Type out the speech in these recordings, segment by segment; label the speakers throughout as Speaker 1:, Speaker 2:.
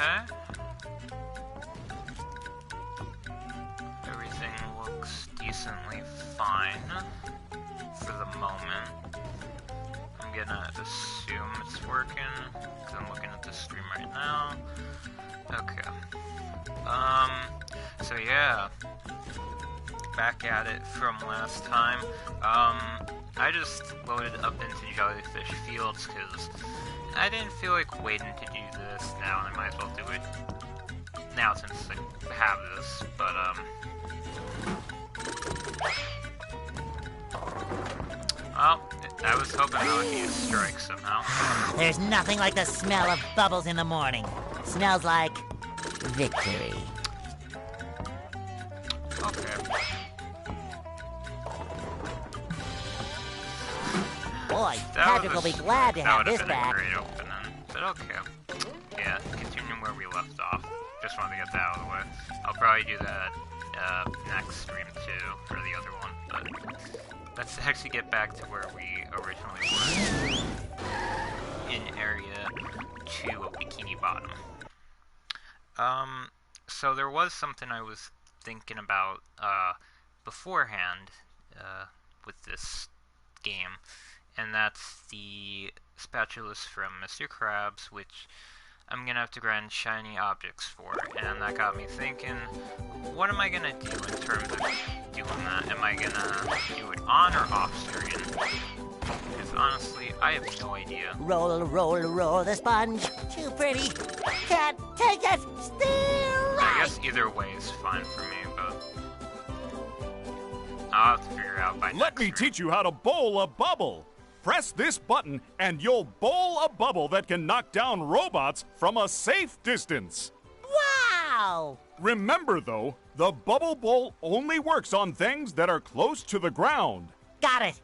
Speaker 1: Okay. Everything looks decently fine for the moment. I'm gonna assume it's working, because I'm looking at the stream right now. Okay. So yeah. Back at it from last time. I just loaded up into Jellyfish Fields, because I didn't feel like waiting to do this now, and I might as well do it now since I have this, but, well, I was hoping that would be a strike somehow.
Speaker 2: There's nothing like the smell of bubbles in the morning. Smells like victory.
Speaker 1: Okay.
Speaker 2: Boy, Patrick will be glad to have this back.
Speaker 1: That would have been a great opening, but okay. Yeah, continuing where we left off. Just wanted to get that out of the way. I'll probably do that next stream too, for the other one, but let's actually get back to where we originally were. In Area 2 of Bikini Bottom. So there was something I was thinking about beforehand with this game, and that's the spatulas from Mr. Krabs, which I'm gonna have to grind shiny objects for, and that got me thinking, what am I gonna do in terms of doing that? Am I gonna do it on or off screen? Because honestly, I have no idea.
Speaker 2: Roll, roll, roll the sponge. Too pretty. Can't take it. Still right.
Speaker 1: I guess either way is fine for me, but I'll have to figure out by next
Speaker 3: Let me teach you how to bowl a bubble. Press this button and you'll bowl a bubble that can knock down robots from a safe distance.
Speaker 2: Wow!
Speaker 3: Remember though, the bubble bowl only works on things that are close to the ground.
Speaker 2: Got it.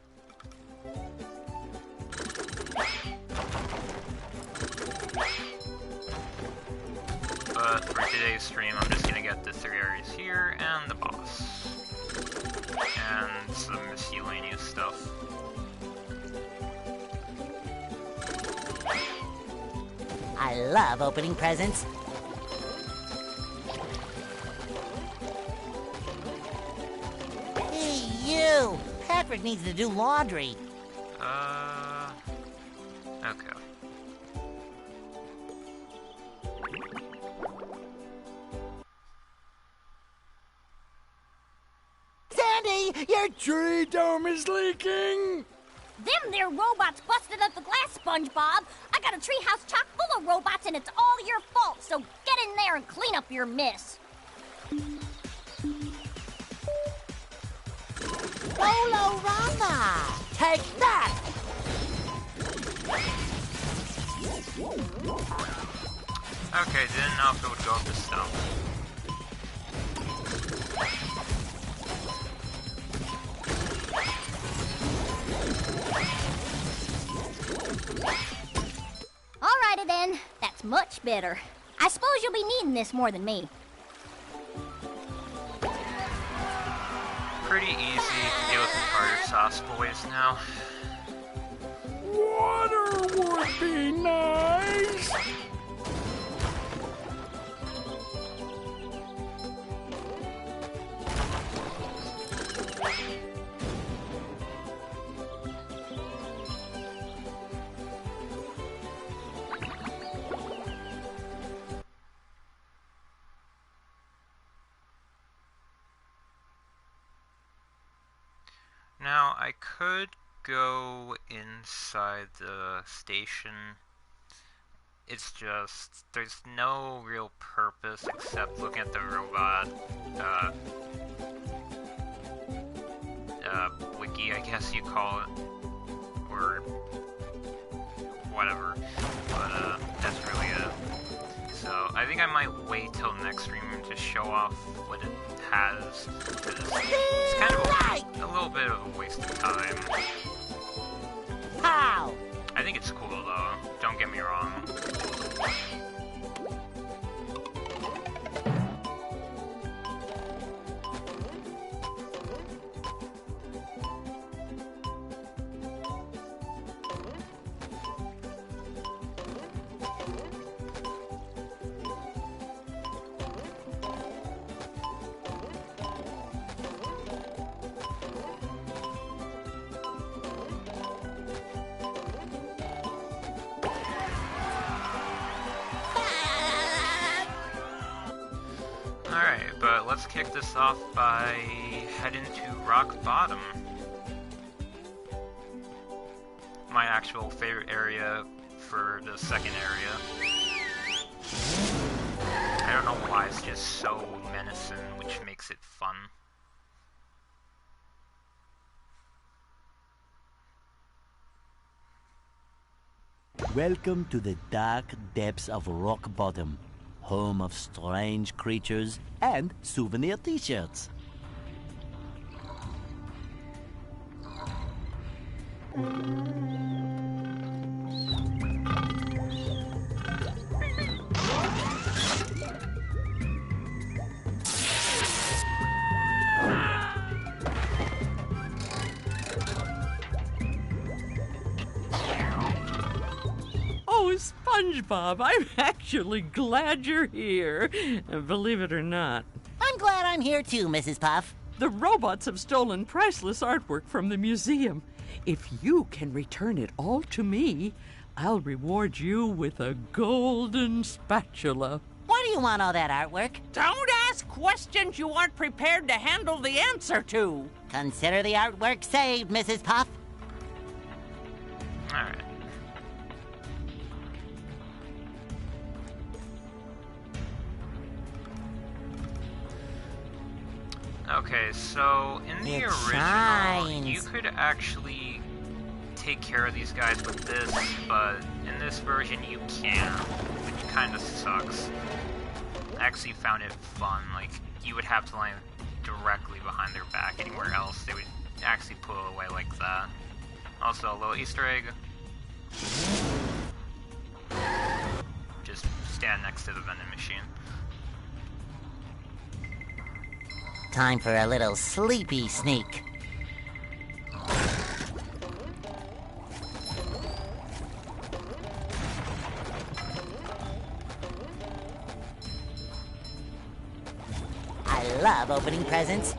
Speaker 1: But for today's stream, I'm just gonna get the 3 areas here and the boss. And some miscellaneous stuff.
Speaker 2: I love opening presents. Hey, you! Patrick needs to do laundry.
Speaker 1: Okay.
Speaker 2: Sandy, your tree dome is leaking!
Speaker 4: Them there robots busted up the glass, SpongeBob. I got a treehouse chock full of robots, and it's all your fault, so get in there and clean up your mess.
Speaker 2: Bolorama! Take that!
Speaker 1: Okay, didn't know if it would go up the stump.
Speaker 4: Alrighty then, that's much better. I suppose you'll be needing this more than me.
Speaker 1: Pretty easy to deal with the tartar sauce boys now.
Speaker 3: Water would be nice.
Speaker 1: Now, I could go inside the station. It's just, there's no real purpose except looking at the robot, wiki, I guess you call it, or whatever, but, that's really it. So, I think I might wait till next stream to show off what it has, because it's kind of a little bit of a waste of time.
Speaker 2: How?
Speaker 1: I think it's cool though, don't get me wrong. kick this off by heading to Rock Bottom. My actual favorite area for the second area. I don't know why, it's just so menacing, which makes it fun.
Speaker 5: Welcome to the dark depths of Rock Bottom, home of strange creatures and souvenir t-shirts.
Speaker 6: Oh, SpongeBob, I'm actually glad you're here, believe it or not.
Speaker 2: I'm glad I'm here too, Mrs. Puff.
Speaker 6: The robots have stolen priceless artwork from the museum. If you can return it all to me, I'll reward you with a golden spatula.
Speaker 2: Why do you want all that artwork?
Speaker 6: Don't ask questions you aren't prepared to handle the answer to.
Speaker 2: Consider the artwork saved, Mrs. Puff.
Speaker 1: Alright. Okay, so in the
Speaker 2: It
Speaker 1: original,
Speaker 2: shines.
Speaker 1: you could actually take care of these guys with this, but in this version you can't, which kind of sucks. I actually found it fun, like, you would have to land directly behind their back. Anywhere else, they would actually pull away like that. Also, a little Easter egg. Just stand next to the vending machine.
Speaker 2: Time for a little sleepy sneak. I love opening presents.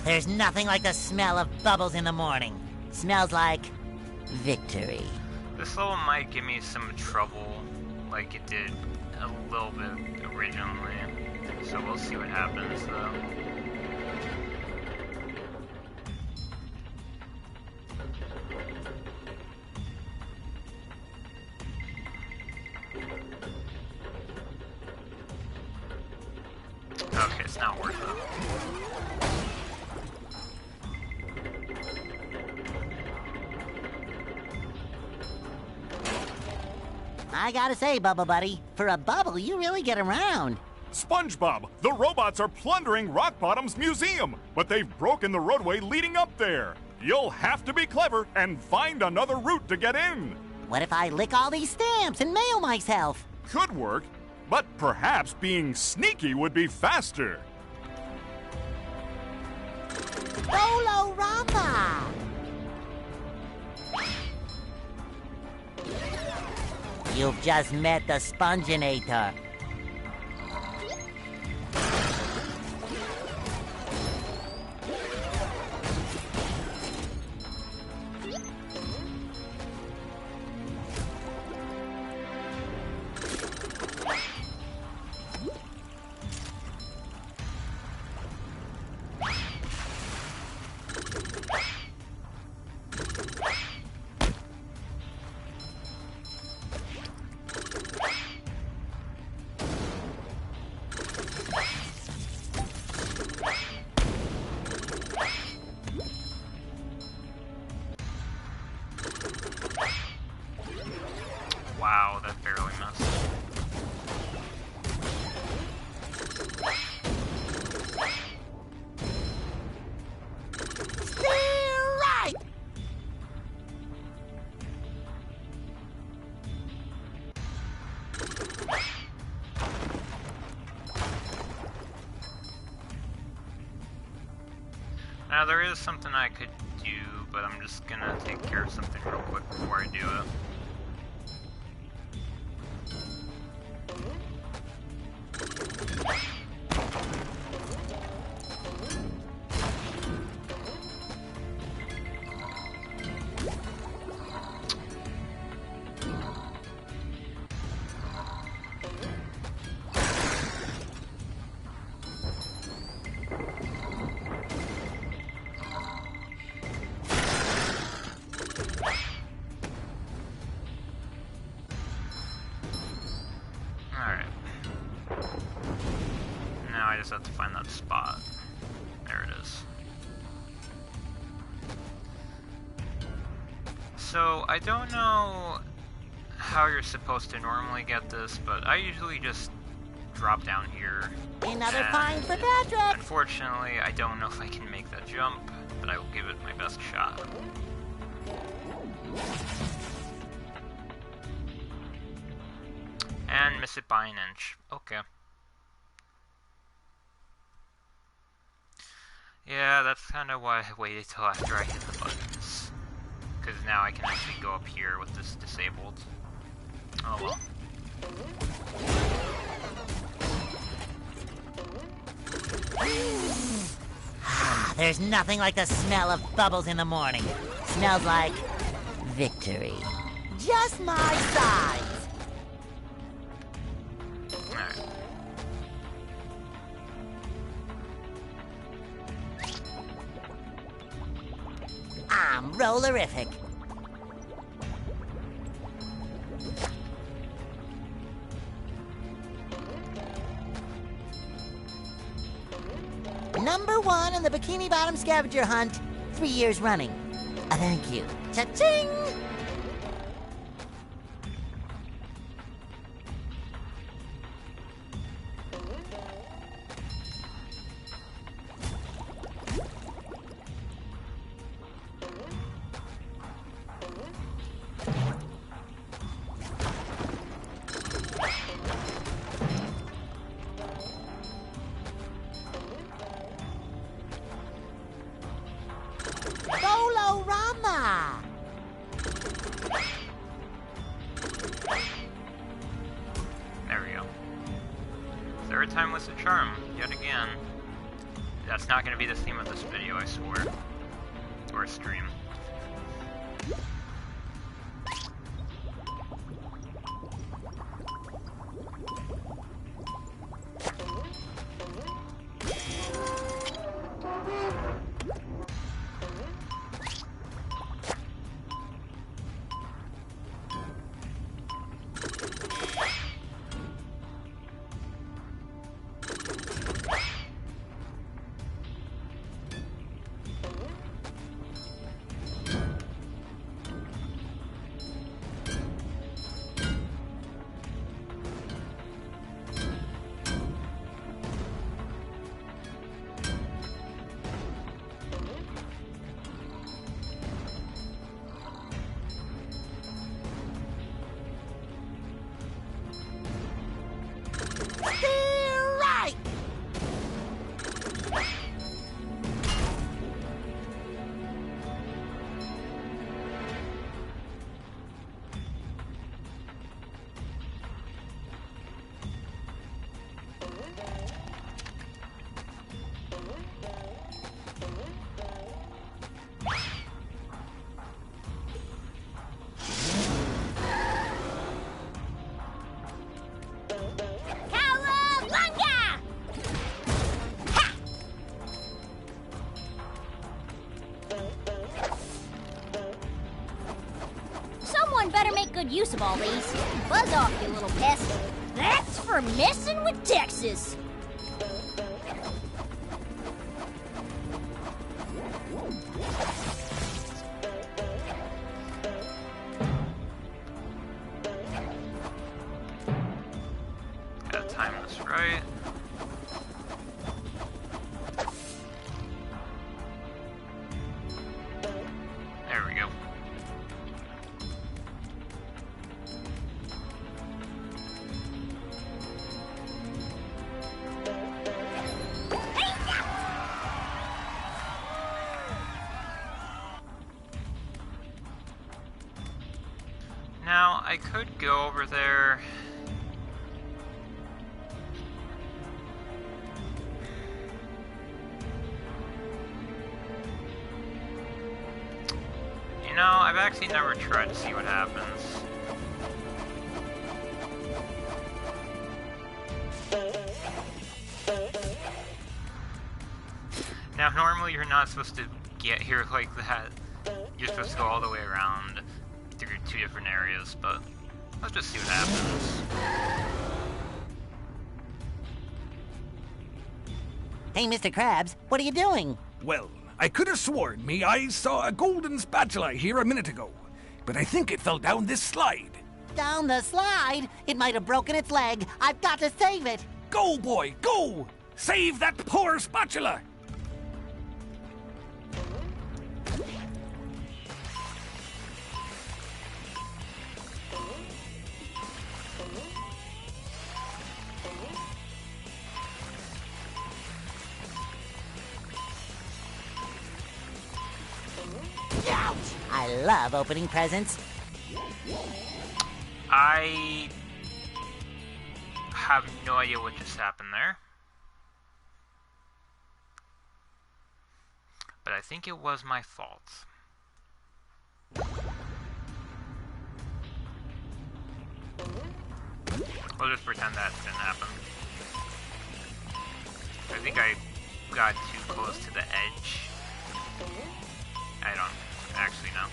Speaker 2: There's nothing like the smell of bubbles in the morning. Smells like victory.
Speaker 1: This level might give me some trouble, like it did a little bit originally, so we'll see what happens though. Okay, it's not worth it.
Speaker 2: I gotta say, Bubble Buddy, for a bubble, you really get around.
Speaker 3: SpongeBob, the robots are plundering Rock Bottom's museum, but they've broken the roadway leading up there. You'll have to be clever and find another route to get in.
Speaker 2: What if I lick all these stamps and mail myself?
Speaker 3: Could work, but perhaps being sneaky would be faster.
Speaker 2: Bolo-rama! You've just met the Sponginator.
Speaker 1: Wow, that barely missed.
Speaker 2: Right!
Speaker 1: Now there is something I could do, but I'm just gonna take care of something real quick before I do it. just have to find that spot. There it is. So, I don't know how you're supposed to normally get this, but I usually just drop down here.
Speaker 2: Another find for Patrick!
Speaker 1: Unfortunately, I don't know if I can make that jump, but I will give it my best shot. And miss it by an inch. Okay. Yeah, that's kind of why I waited till after I hit the buttons. Because now I can actually go up here with this disabled. Oh well.
Speaker 2: There's nothing like the smell of bubbles in the morning. Smells like victory. Just my size.
Speaker 1: Alright.
Speaker 2: I'm rollerific. Number 1 in the Bikini Bottom scavenger hunt, 3 years running. Thank you. Cha-ching! Bolorama!
Speaker 1: There we go. Third time was the charm, yet again. That's not going to be the theme of this video, I swear. Or stream.
Speaker 2: Right!
Speaker 4: Cowabunga! Ha! Someone better make good use of all these. Buzz off, you little pest. That's for messing with Texas.
Speaker 1: Gotta time this right. There we go. Now, I could go over there. You know, I've actually never tried to see what happens. Now, normally you're not supposed to get here like that. You're supposed to go all the way around through 2 different areas, but let's just see what happens.
Speaker 2: Hey, Mr. Krabs, what are you doing?
Speaker 7: Well, I could have sworn me I saw a golden spatula here a minute ago, but I think it fell down this slide.
Speaker 2: Down the slide? It might have broken its leg. I've got to save it.
Speaker 7: Go, boy, go! Save that poor spatula!
Speaker 2: Ouch! I love opening presents.
Speaker 1: I have no idea what just happened there. But I think it was my fault. We'll just pretend that didn't happen. I think I got too close to the edge. I don't actually know.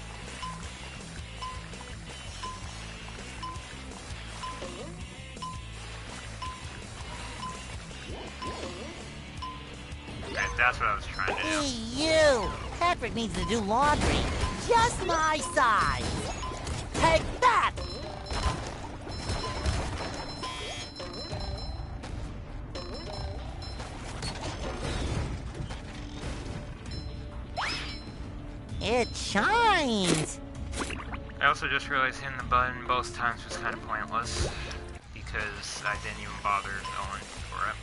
Speaker 1: Okay, that's what I was trying to do.
Speaker 2: Hey, you! Patrick needs to do laundry. Just my size. Take that! It shines!
Speaker 1: I also just realized hitting the button both times was kind of pointless because I didn't even bother going for it.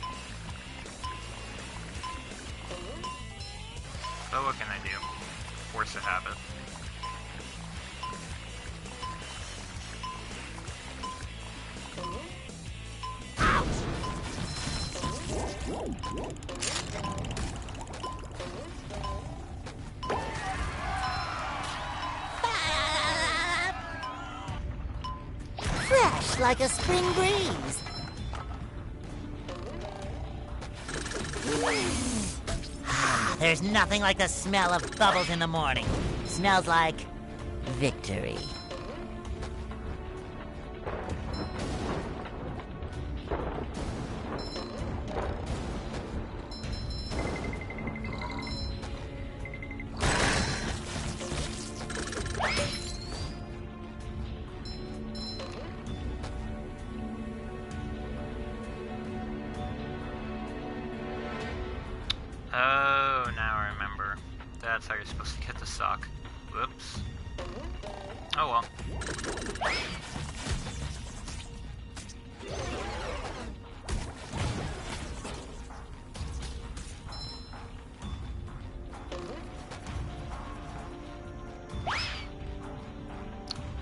Speaker 1: So what can I do? Force a habit.
Speaker 2: Fresh like a spring breeze. There's nothing like the smell of bubbles in the morning. Smells like victory.
Speaker 1: Oh, now I remember. That's how you're supposed to get the sock. Whoops. Oh well.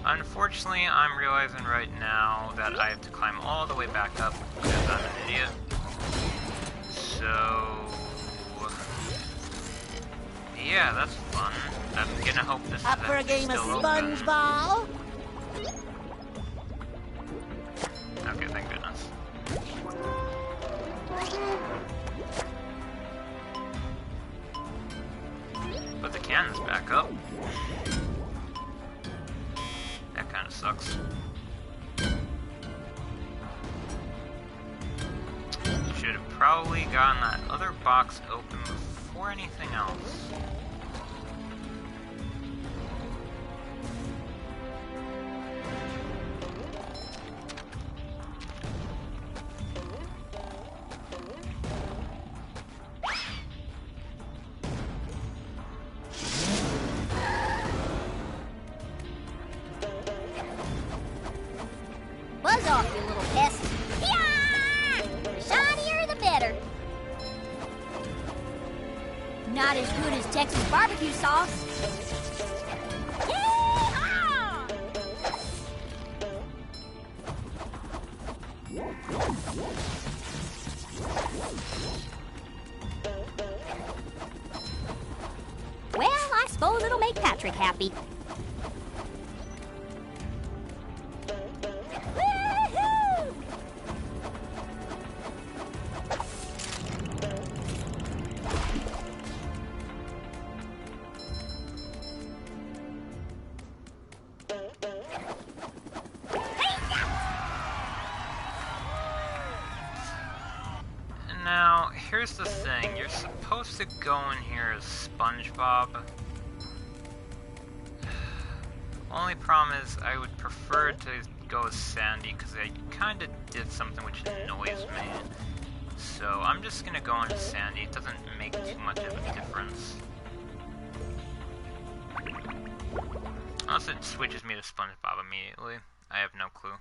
Speaker 1: Unfortunately, I'm realizing right now that I have to climb all the way back up because I'm an idiot. So... yeah, that's fun. I'm gonna hope this
Speaker 2: Up
Speaker 1: is
Speaker 2: for a game of
Speaker 1: still open.
Speaker 2: SpongeBob?
Speaker 1: Okay, thank goodness. But the cannon's back up. That kinda sucks. Should have probably gotten that other box open before anything else.
Speaker 4: Buzz off, you little pest. Yeah! The shinier, the better. Not as good as Texas barbecue sauce. Yee-haw! Well, I suppose it'll make Patrick happy. Woo-hoo!
Speaker 1: here's the thing. You're supposed to go in here as SpongeBob. Only problem is I would prefer to go as Sandy because I kind of did something which annoys me. So I'm just gonna go into Sandy. It doesn't make too much of a difference. Unless it switches me to SpongeBob immediately. I have no clue.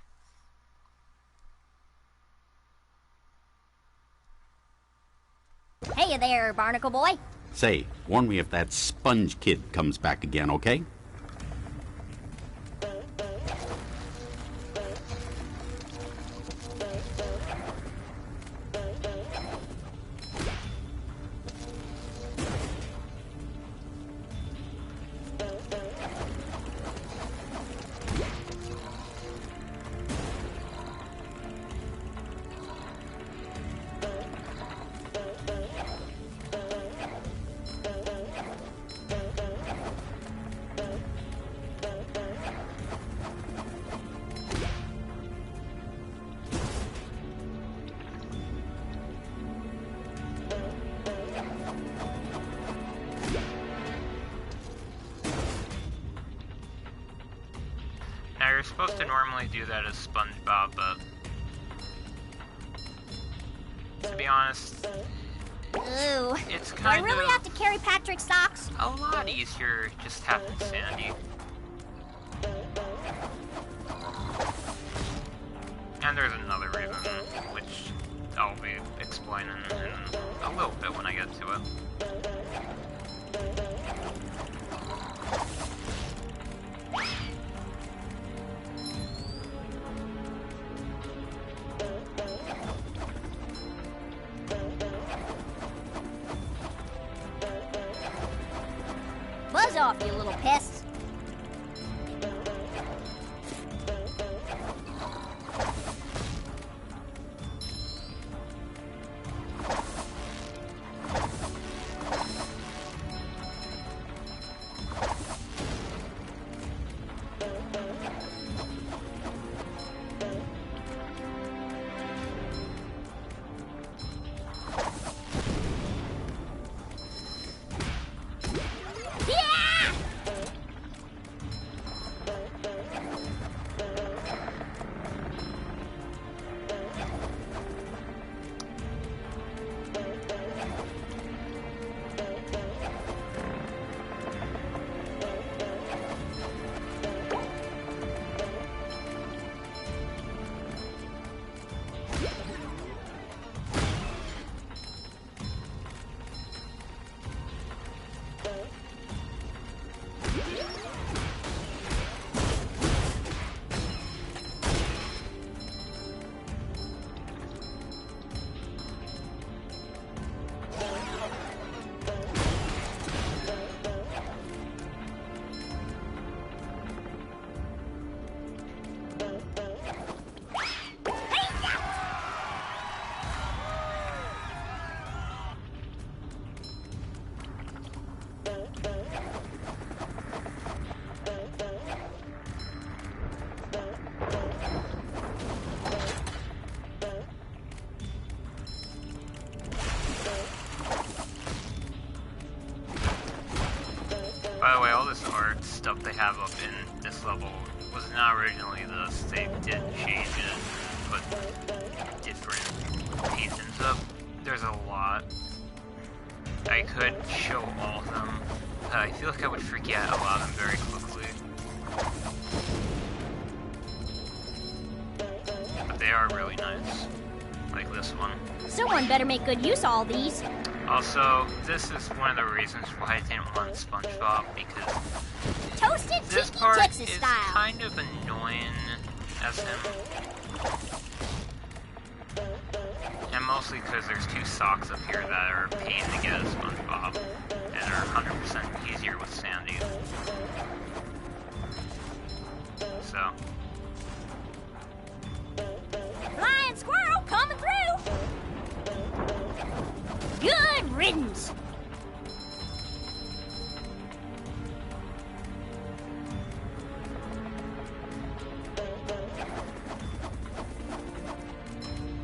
Speaker 4: Hey there, Barnacle Boy.
Speaker 8: Say, warn me if that Sponge Kid comes back again, okay?
Speaker 1: Now you're supposed to normally do that as SpongeBob, but to be honest,
Speaker 4: Ooh.
Speaker 1: it's
Speaker 4: Do I
Speaker 1: kind
Speaker 4: really
Speaker 1: of
Speaker 4: have to carry Patrick's socks?
Speaker 1: a lot easier just having Sandy. And there's another reason, which I'll be explaining in a little bit when I get to it.
Speaker 4: Buzz off, you little pests. Yeah!
Speaker 1: By the way, all this art stuff they have up in this level was not originally this. They did change it, put different paintings up. There's a lot. I could show all of them. I feel like I would forget a lot of them very quickly. But they are really nice. Like this one.
Speaker 4: Someone better make good use of all these.
Speaker 1: Also, this is one of the reasons why I didn't want SpongeBob, because
Speaker 4: Toasted
Speaker 1: this
Speaker 4: Tiki
Speaker 1: part
Speaker 4: Texas
Speaker 1: is
Speaker 4: style.
Speaker 1: kind of annoying as him. And mostly because there's two socks up here that are a pain to get as SpongeBob, and are 100% easier with Sandy. So,
Speaker 4: Flying squirrel coming through. Good riddance.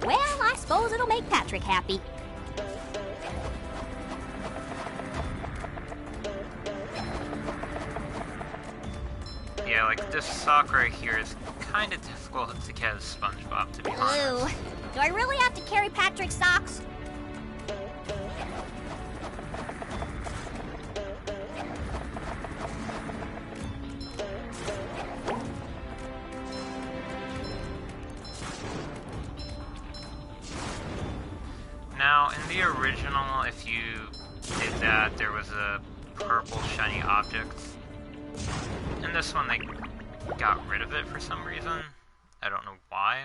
Speaker 4: Well, I suppose it'll make Patrick happy.
Speaker 1: Like, this sock right here is kind of difficult to get as SpongeBob, to be honest.
Speaker 4: Ooh, do I really have to carry Patrick's socks?
Speaker 1: Now, in the original, if you did that, there was a purple shiny object. In this one, they got rid of it for some reason. I don't know why.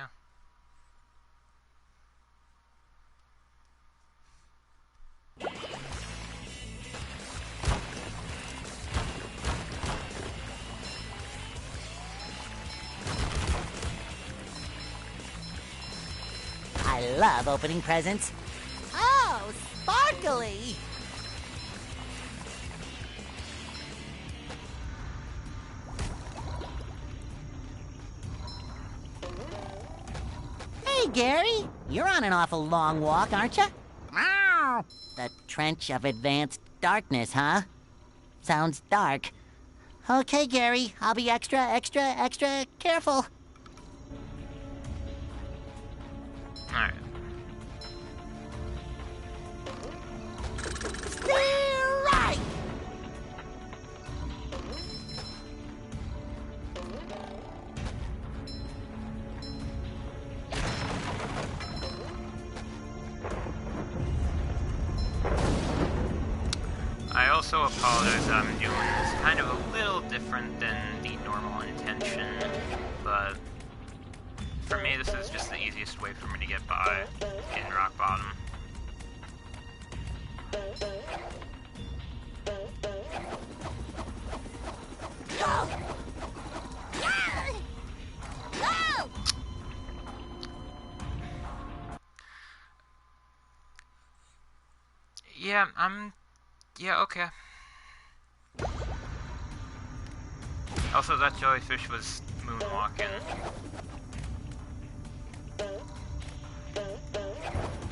Speaker 2: I love opening presents. Oh, sparkly! Hey, Gary. You're on an awful long walk, aren't you? Meow. The trench of advanced darkness, huh? Sounds dark. Okay, Gary. I'll be extra careful.
Speaker 1: Alright.
Speaker 2: Steer right!
Speaker 1: I also apologize that I'm doing this kind of a little different than the normal intention, but for me this is just the easiest way for me to get by in Rock Bottom.
Speaker 4: Go! Yeah! Go!
Speaker 1: Yeah, okay. Also, that jellyfish was moonwalking.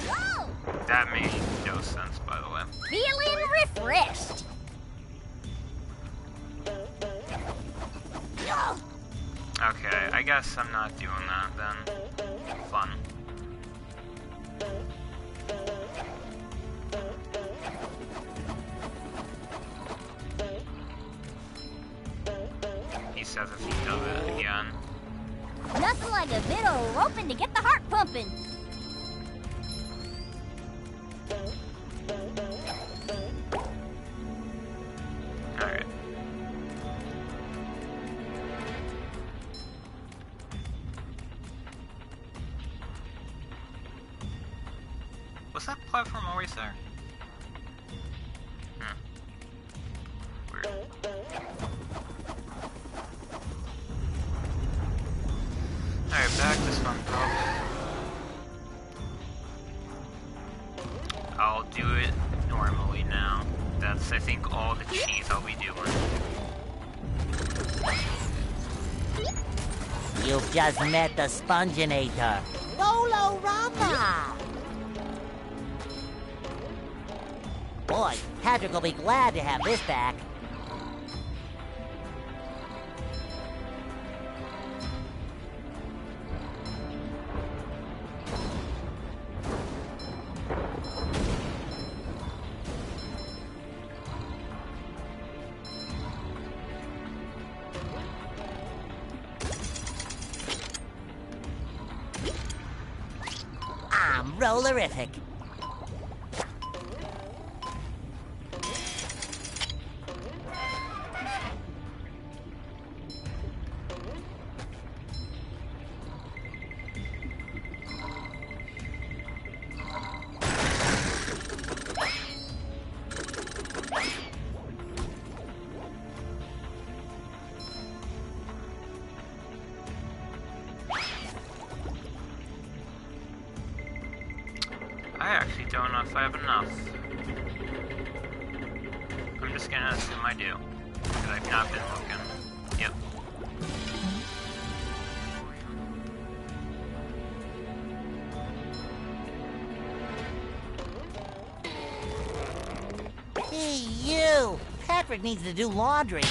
Speaker 4: Go!
Speaker 1: That made no sense, by the way.
Speaker 4: Feeling refreshed. Go!
Speaker 1: Okay, I guess I'm not doing that then. Fun. He says if he does it again.
Speaker 4: Nothing like a bit of roping to get the heart pumping.
Speaker 1: Alright. Was that platform always there? Weird. Alright, back to SpongeBob. I'll do it normally now. That's, I think, all the cheese I'll be doing.
Speaker 2: You've just met the Sponginator. Lolo-Rama! Boy, Patrick will be glad to have this back. I'm rollerific.
Speaker 1: I actually don't know if I have enough. I'm just gonna assume I do, because I've not been looking. Yep.
Speaker 2: Hey, you! Patrick needs to do laundry.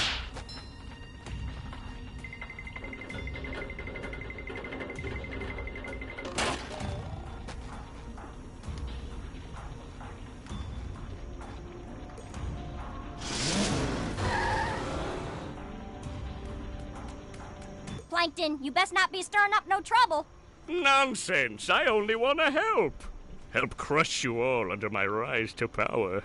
Speaker 4: Plankton. You best not be stirring up no trouble.
Speaker 9: Nonsense! I only want to help. Help crush you all under my rise to power.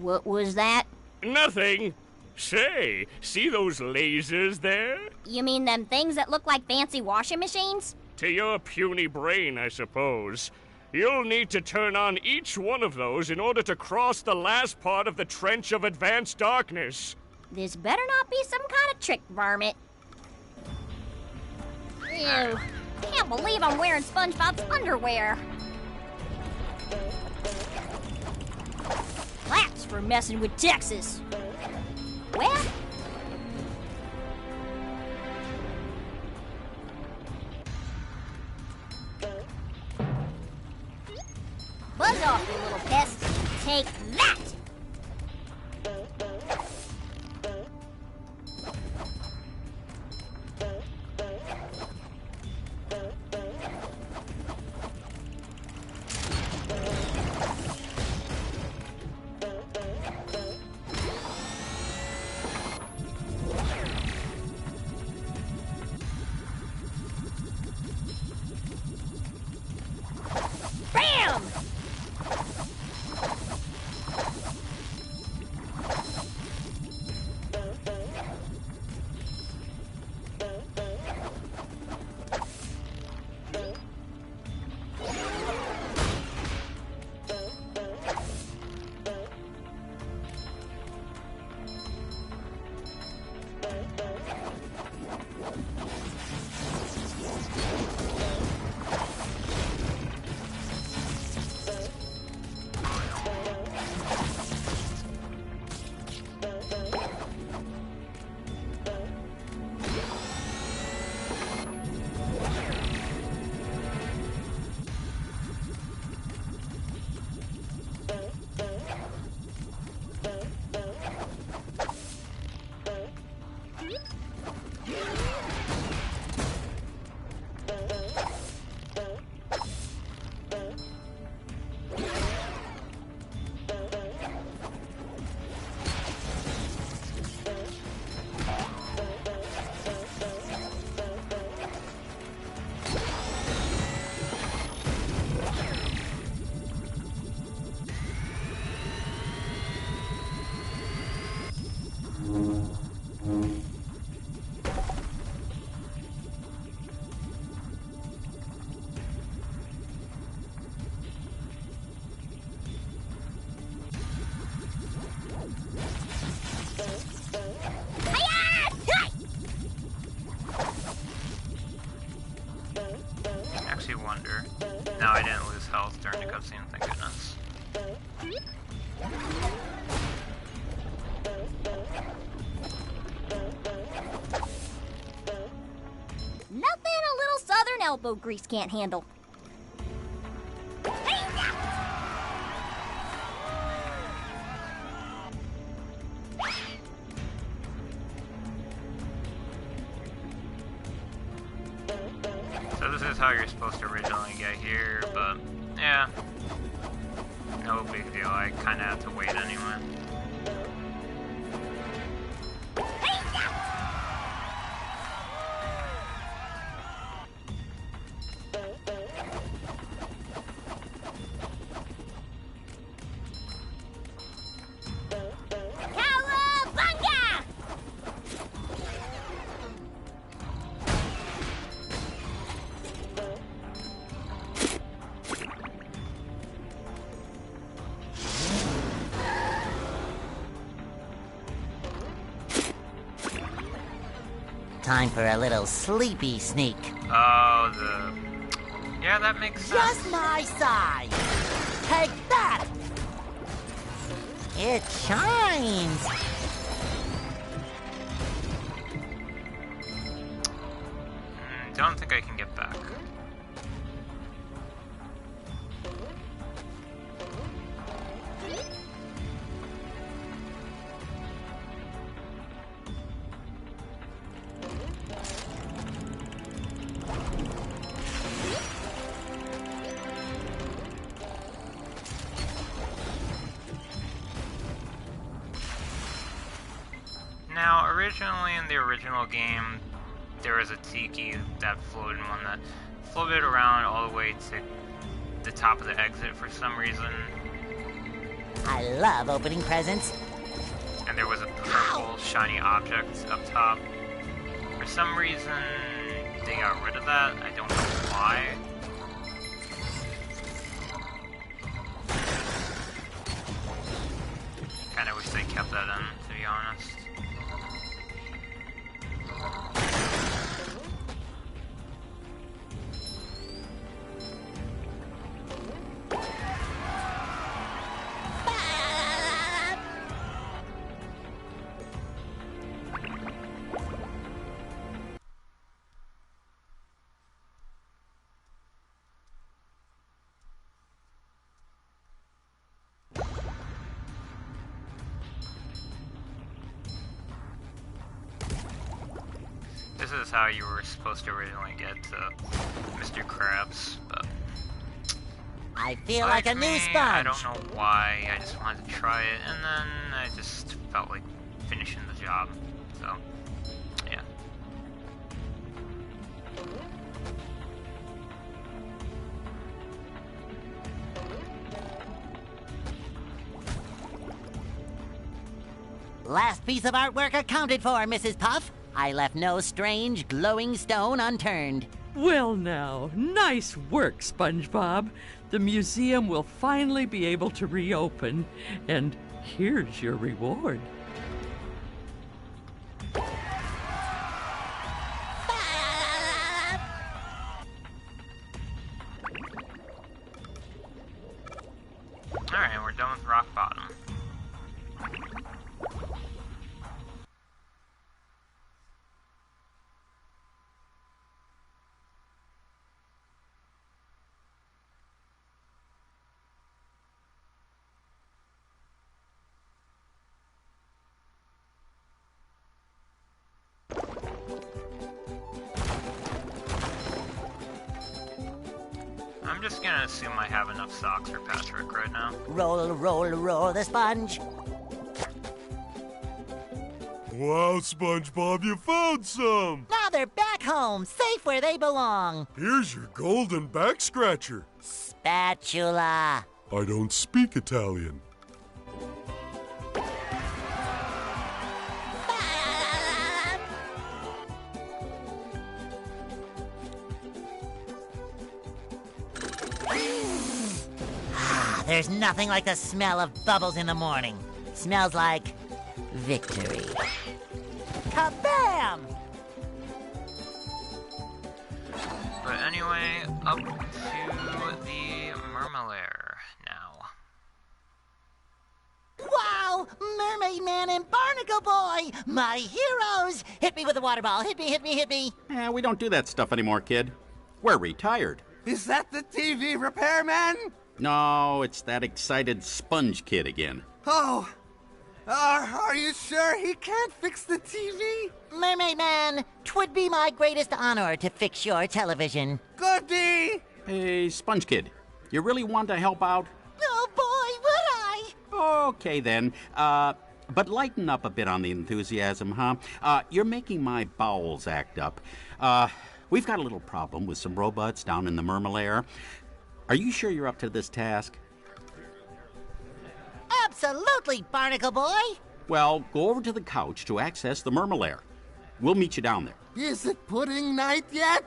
Speaker 4: What was that?
Speaker 9: Nothing. Say, see those lasers there?
Speaker 4: You mean them things that look like fancy washing machines?
Speaker 9: To your puny brain, I suppose. You'll need to turn on each one of those in order to cross the last part of the Trench of Advanced Darkness.
Speaker 4: This better not be some kind of trick, varmint. Ew. Can't believe I'm wearing SpongeBob's underwear. That's for messing with Texas. Well... Buzz off, you little pest. Take that! Bam!
Speaker 1: Wonder. No, I didn't lose health during the cutscene, thank goodness.
Speaker 4: Nothing a little southern elbow grease can't handle.
Speaker 1: So this is how you're supposed to originally get here, but yeah, no big deal. I kind of had to wait anyway.
Speaker 2: Time for a little sleepy sneak.
Speaker 1: Oh, yeah, that makes sense.
Speaker 2: Just my size. Take that. It shines.
Speaker 1: Don't think I can get back. Now, originally in the original game, there was a tiki that floated, one that floated around all the way to the top of the exit for some reason.
Speaker 2: I love opening presents.
Speaker 1: And there was a purple shiny object up top. For some reason, they got rid of that. I don't know why. Kinda wish they kept that in, to be honest. This is how you were supposed to originally get to Mr. Krabs, but
Speaker 2: I feel like a new sponge.
Speaker 1: I don't know why, I just wanted to try it, and then I just felt like finishing the job, so, yeah.
Speaker 2: Last piece of artwork accounted for, Mrs. Puff. I left no strange, glowing stone unturned.
Speaker 6: Well now, nice work, SpongeBob. The museum will finally be able to reopen, and here's your reward.
Speaker 1: Alright, we're done with Rock Bottom. I'm just gonna assume I have enough socks for Patrick right now.
Speaker 2: Roll, roll, roll the sponge.
Speaker 10: Wow, SpongeBob, you found some!
Speaker 2: Now they're back home, safe where they belong.
Speaker 10: Here's your golden back scratcher.
Speaker 2: Spatula.
Speaker 10: I don't speak Italian.
Speaker 2: There's nothing like the smell of bubbles in the morning. Smells like victory. Kabam!
Speaker 1: But anyway, up to the Mermalair now.
Speaker 2: Wow! Mermaid Man and Barnacle Boy! My heroes! Hit me with a water ball. Hit me, hit me, hit me.
Speaker 8: Yeah, we don't do that stuff anymore, kid. We're retired.
Speaker 7: Is that the TV repairman?
Speaker 8: No, it's that excited sponge kid again.
Speaker 7: Oh, are you sure he can't fix the TV?
Speaker 2: Mermaid Man, 'twould be my greatest honor to fix your television.
Speaker 7: Goody!
Speaker 8: Hey, sponge kid, you really want to help out?
Speaker 2: Oh boy, would I!
Speaker 8: Okay then, but lighten up a bit on the enthusiasm, huh? You're making my bowels act up. We've got a little problem with some robots down in the Mermalair. Are you sure you're up to this task?
Speaker 2: Absolutely, Barnacle Boy!
Speaker 8: Well, go over to the couch to access the Mermalair. We'll meet you down there.
Speaker 7: Is it pudding night yet?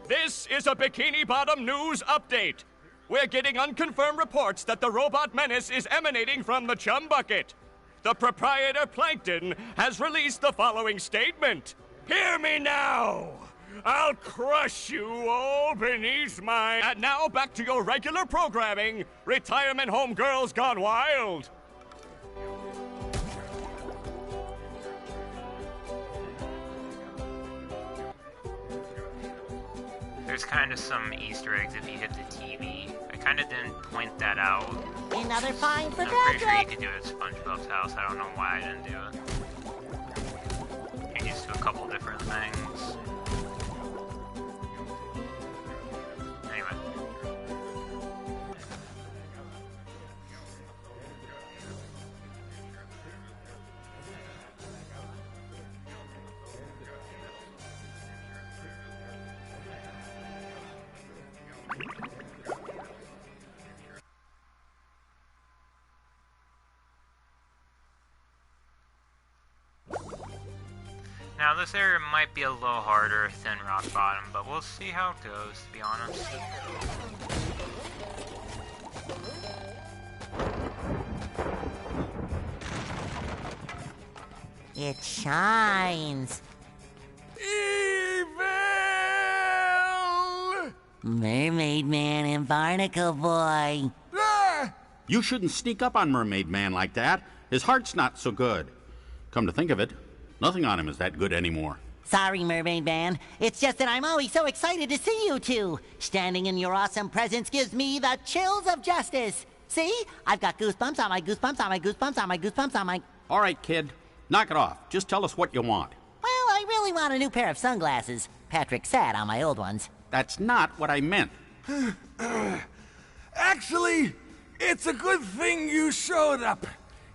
Speaker 9: This is a Bikini Bottom news update. We're getting unconfirmed reports that the robot menace is emanating from the chum bucket. The proprietor, Plankton, has released the following statement. Hear me now! I'll crush you all beneath my... And now back to your regular programming, Retirement Home Girls Gone Wild.
Speaker 1: There's kind of some Easter eggs if you hit the TV. I kind of didn't point that out.
Speaker 2: Another find for
Speaker 1: I'm pretty sure you
Speaker 2: Patrick!
Speaker 1: could do it at SpongeBob's house. I don't know why I didn't do it. You're used to a couple different things. Now, this area might be a little harder than Rock Bottom, but we'll see how it goes, to be honest.
Speaker 2: It shines.
Speaker 7: Evil!
Speaker 2: Mermaid Man and Barnacle Boy.
Speaker 7: Ah!
Speaker 8: You shouldn't sneak up on Mermaid Man like that. His heart's not so good. Come to think of it, nothing on him is that good anymore.
Speaker 2: Sorry, Mermaid Man. It's just that I'm always so excited to see you two. Standing in your awesome presence gives me the chills of justice. See? I've got goosebumps on my goosebumps on my goosebumps on my goosebumps on my...
Speaker 8: All right, kid. Knock it off. Just tell us what you want.
Speaker 2: Well, I really want a new pair of sunglasses. Patrick sat on my old ones.
Speaker 8: That's not what I meant.
Speaker 7: Actually, it's a good thing you showed up,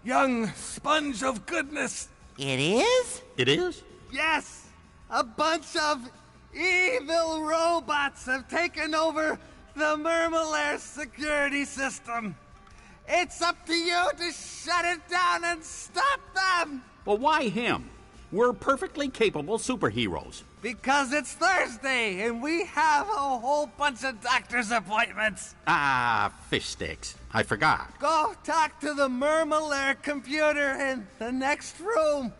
Speaker 7: young sponge of goodness.
Speaker 2: It is?
Speaker 8: It is?
Speaker 11: Yes! A bunch of evil robots have taken over the Mermalair security system. It's up to you to shut it down and stop them!
Speaker 8: Well, why him? We're perfectly capable superheroes.
Speaker 11: Because it's Thursday and we have a whole bunch of doctor's appointments.
Speaker 8: Ah, fish sticks. I forgot.
Speaker 11: Go talk to the Mermalair computer in the next room.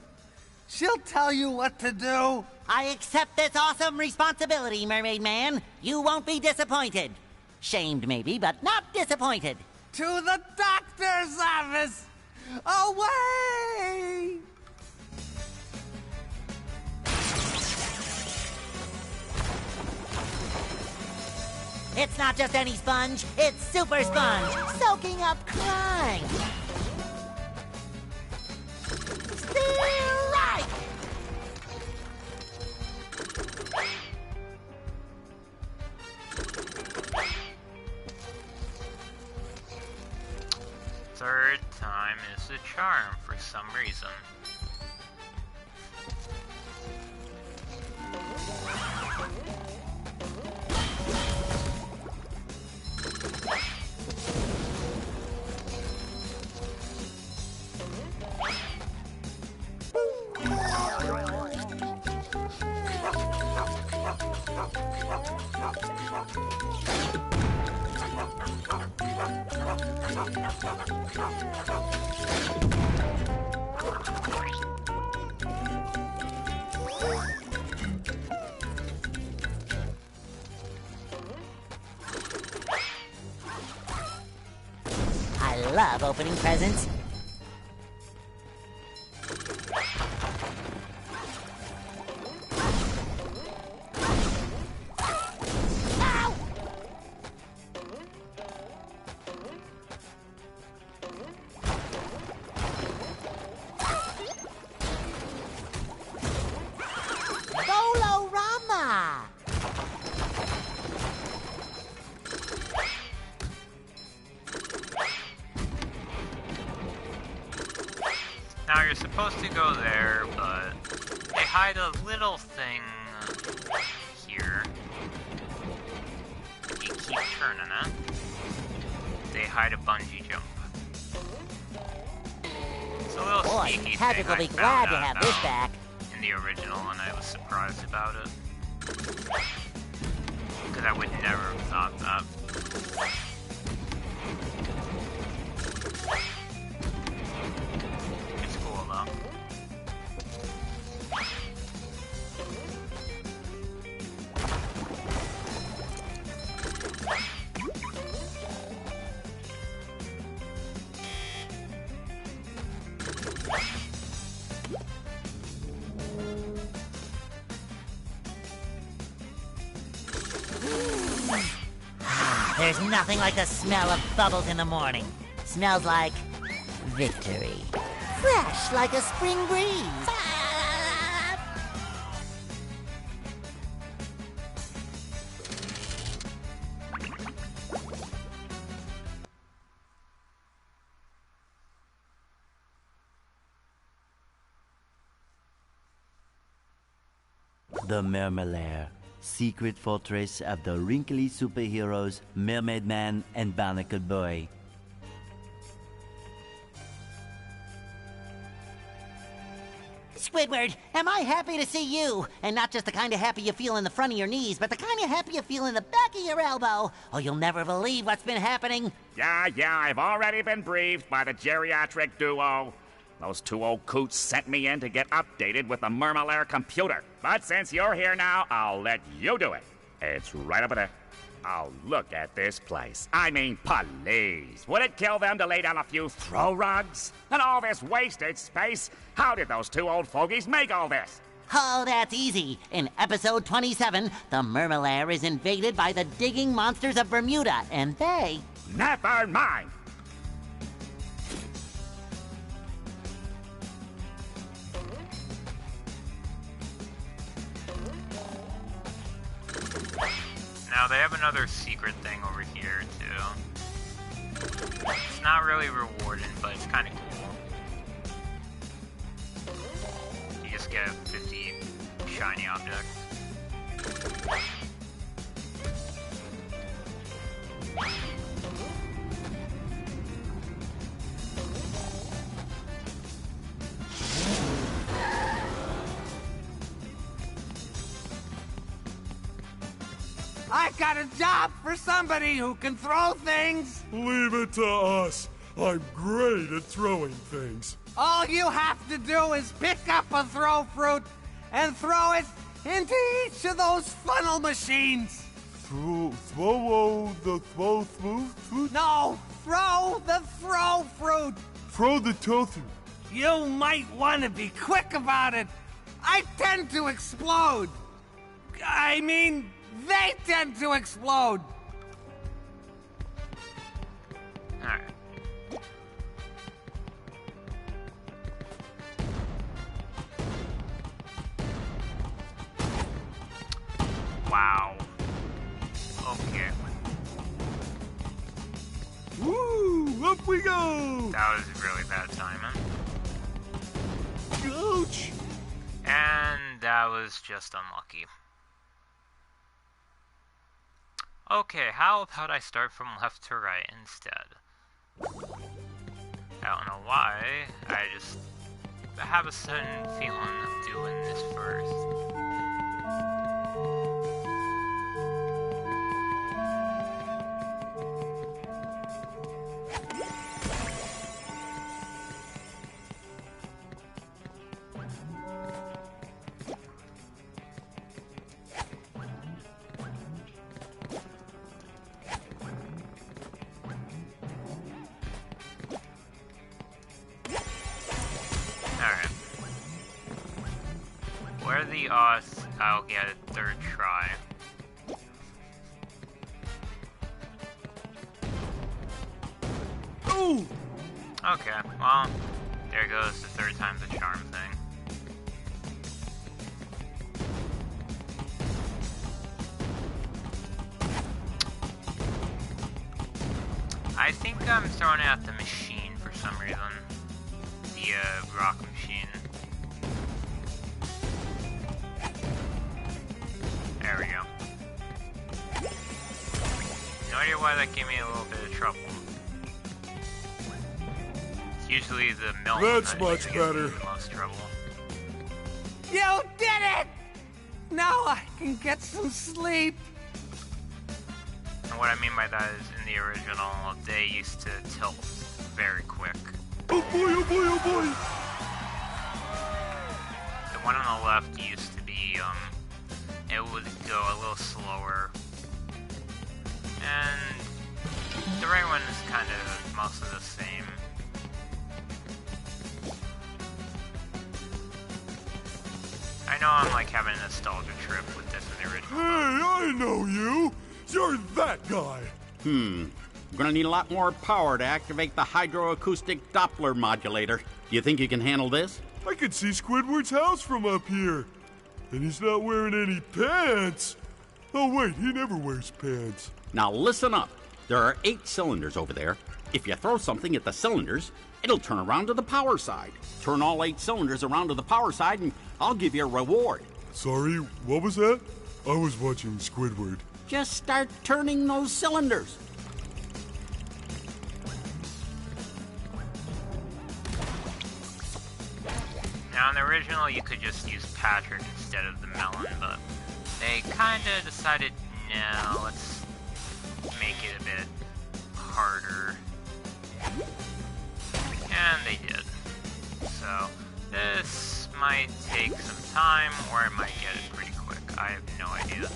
Speaker 11: She'll tell you what to do.
Speaker 2: I accept this awesome responsibility, Mermaid Man. You won't be disappointed. Shamed, maybe, but not disappointed.
Speaker 11: To the doctor's office! Away!
Speaker 2: It's not just any sponge, it's Super Sponge, soaking up crime. Still right!
Speaker 1: Third time is the charm for some reason.
Speaker 2: I love opening presents. Bolorama!
Speaker 1: Now you're supposed to go there, but they hide a little thing here. If you keep turning it, they hide a bungee jump. It's a little
Speaker 2: Boy,
Speaker 1: sneaky
Speaker 2: Patrick
Speaker 1: thing
Speaker 2: will
Speaker 1: I
Speaker 2: be glad
Speaker 1: found
Speaker 2: to
Speaker 1: out
Speaker 2: have this
Speaker 1: about
Speaker 2: back.
Speaker 1: in the original, and I was surprised about it. Because I would never have thought that. It's cool though.
Speaker 2: There's nothing like the smell of bubbles in the morning. Smells like victory. Fresh like a spring breeze.
Speaker 5: The Mermalair, secret fortress of the wrinkly superheroes Mermaid Man and Barnacle Boy.
Speaker 2: Squid Squidward, am I happy to see you? And not just the kind of happy you feel in the front of your knees, but the kind of happy you feel in the back of your elbow. Oh, you'll never believe what's been happening.
Speaker 12: Yeah, I've already been briefed by the geriatric duo. Those two old coots sent me in to get updated with the Mermalair computer. But since you're here now, I'll let you do it. It's right over there. Oh, look at this place. I mean, please. Would it kill them to lay down a few throw rugs? And all this wasted space? How did those two old fogies make all this?
Speaker 2: Oh, that's easy. In episode 27, the Mermalair is invaded by the digging monsters of Bermuda, and they...
Speaker 12: Never mind.
Speaker 1: Now they have another secret thing over here too. It's not really rewarding, but it's kind of cool. You just get 50 shiny objects.
Speaker 11: I got a job for somebody who can throw things.
Speaker 10: Leave it to us. I'm great at throwing things.
Speaker 11: All you have to do is pick up a throw fruit and throw it into each of those funnel machines.
Speaker 10: Throw the fruit?
Speaker 11: No, throw the throw fruit.
Speaker 10: Throw the tofu.
Speaker 11: You might want to be quick about it. I tend to explode. I mean, they tend to explode.
Speaker 1: Alright. Wow. Okay.
Speaker 10: Woo! Up we go!
Speaker 1: That was really bad timing.
Speaker 10: Ouch!
Speaker 1: And that was just unlucky. Okay, how about I start from left to right instead? I don't know why, I just have a sudden feeling of doing this first. Alright. What are the odds I'll get a third try?
Speaker 10: Ooh!
Speaker 1: Okay, well, there goes the third time's the charm thing. I think I'm throwing out the machine for some reason. The rock machine. There we go. No idea why that gave me a little bit of trouble. It's usually the milk
Speaker 10: That's
Speaker 1: that
Speaker 10: much
Speaker 1: usually gives me
Speaker 10: better.
Speaker 1: the most trouble.
Speaker 11: You did it! Now I can get some sleep.
Speaker 1: And what I mean by that is, in the original, they used to tilt very quick.
Speaker 10: Oh boy, oh boy, oh boy!
Speaker 1: The one on the left used to be, it would go a little slower. And the right one is kind of mostly the same. I know I'm like having a nostalgia trip with this in the original.
Speaker 10: Hey, I know you! You're that guy!
Speaker 8: You're gonna need a lot more power to activate the hydroacoustic Doppler modulator. Do you think you can handle this?
Speaker 10: I could see Squidward's house from up here. And he's not wearing any pants. Oh wait, he never wears pants.
Speaker 8: Now listen up. There are 8 cylinders over there. If you throw something at the cylinders, it'll turn around to the power side. Turn all 8 cylinders around to the power side and I'll give you a reward.
Speaker 10: Sorry, what was that? I was watching Squidward.
Speaker 8: Just start turning those cylinders.
Speaker 1: Now, in the original, you could just use Patrick instead of the melon, but they kinda decided, no, let's make it a bit harder. And they did. So, this might take some time, or it might get it pretty quick. I have no idea.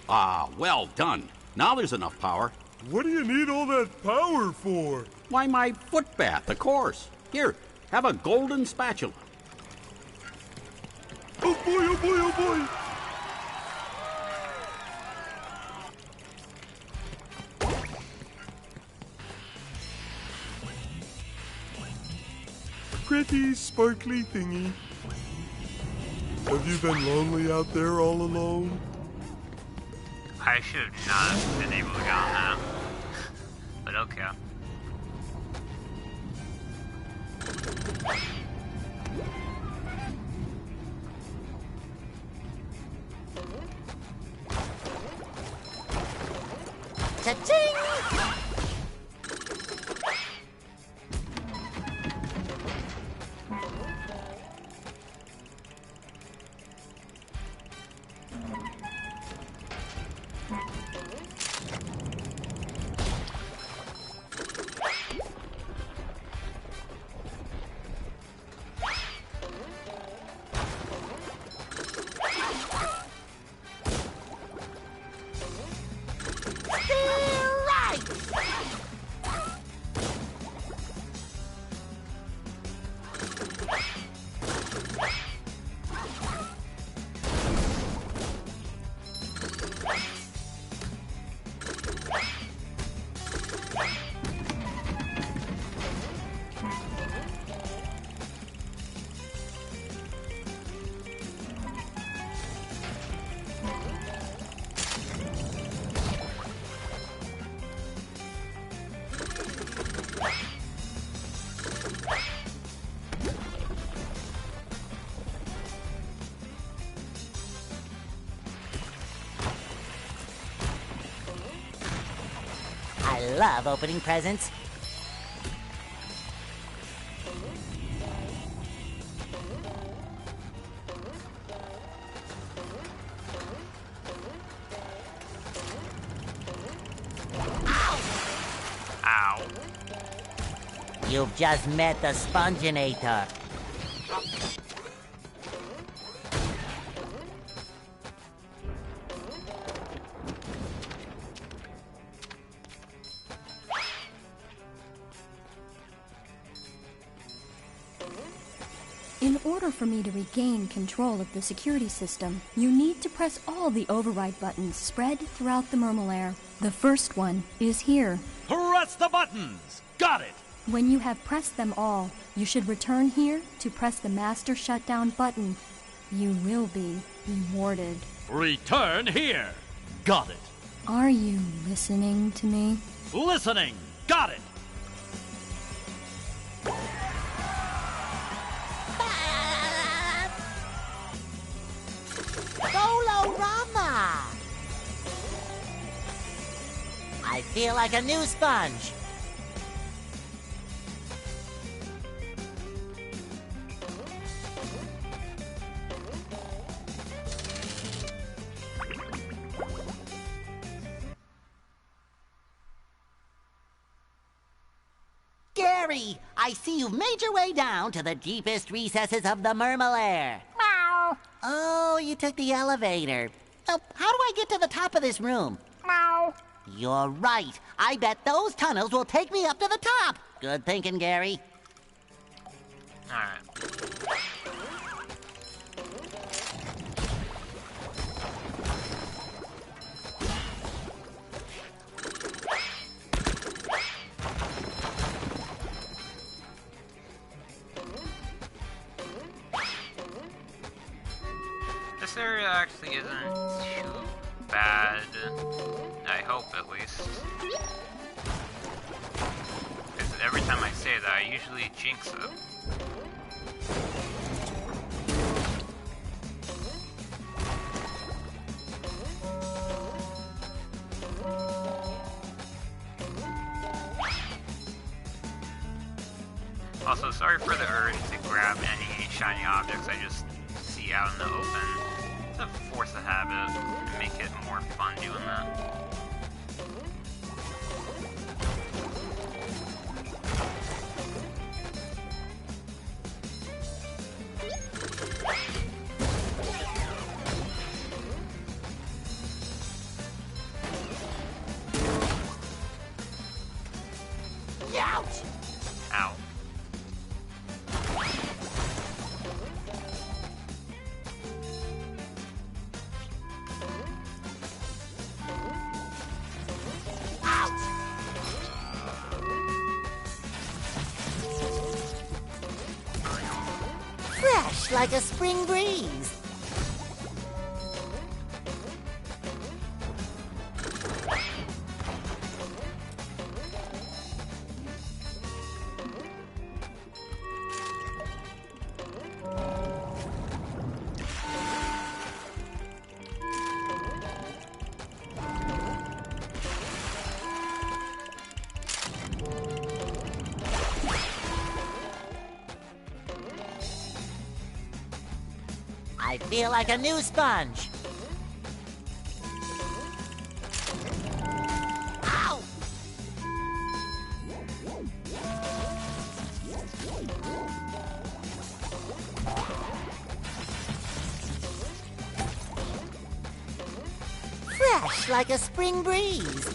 Speaker 8: Ah, well done. Now there's enough power.
Speaker 10: What do you need all that power for?
Speaker 8: Why, my foot bath, of course. Here, have a golden spatula.
Speaker 10: Oh boy, oh boy, oh boy! Pretty sparkly thingy. Have you been lonely out there all alone?
Speaker 1: I should not have been able to get on that. But okay.
Speaker 2: Cha-ching! I love opening presents.
Speaker 1: Ow.
Speaker 2: You've just met the Sponginator.
Speaker 13: In order for me to regain control of the security system, you need to press all the override buttons spread throughout the Murmelair. The first one is here.
Speaker 14: Press the buttons! Got it!
Speaker 13: When you have pressed them all, you should return here to press the master shutdown button. You will be rewarded.
Speaker 14: Return here! Got it!
Speaker 13: Are you listening to me?
Speaker 14: Listening! Got it!
Speaker 2: Bolorama! I feel like a new sponge. Gary, I see you've made your way down to the deepest recesses of the Murmelair.
Speaker 4: Meow.
Speaker 2: Oh, you took the elevator. Oh, how do I get to the top of this room?
Speaker 4: Meow.
Speaker 2: You're right. I bet those tunnels will take me up to the top. Good thinking, Gary.
Speaker 1: Alright. This area actually isn't too bad. I hope, at least. time I say that, I usually jinx it. Also, sorry for the urge to grab any shiny objects I just see out in the open. To force a habit and make it more fun doing that.
Speaker 2: Ouch!
Speaker 1: Ow.
Speaker 2: Fresh like a spring breeze. I feel like a new sponge. Ow! Fresh like a spring breeze.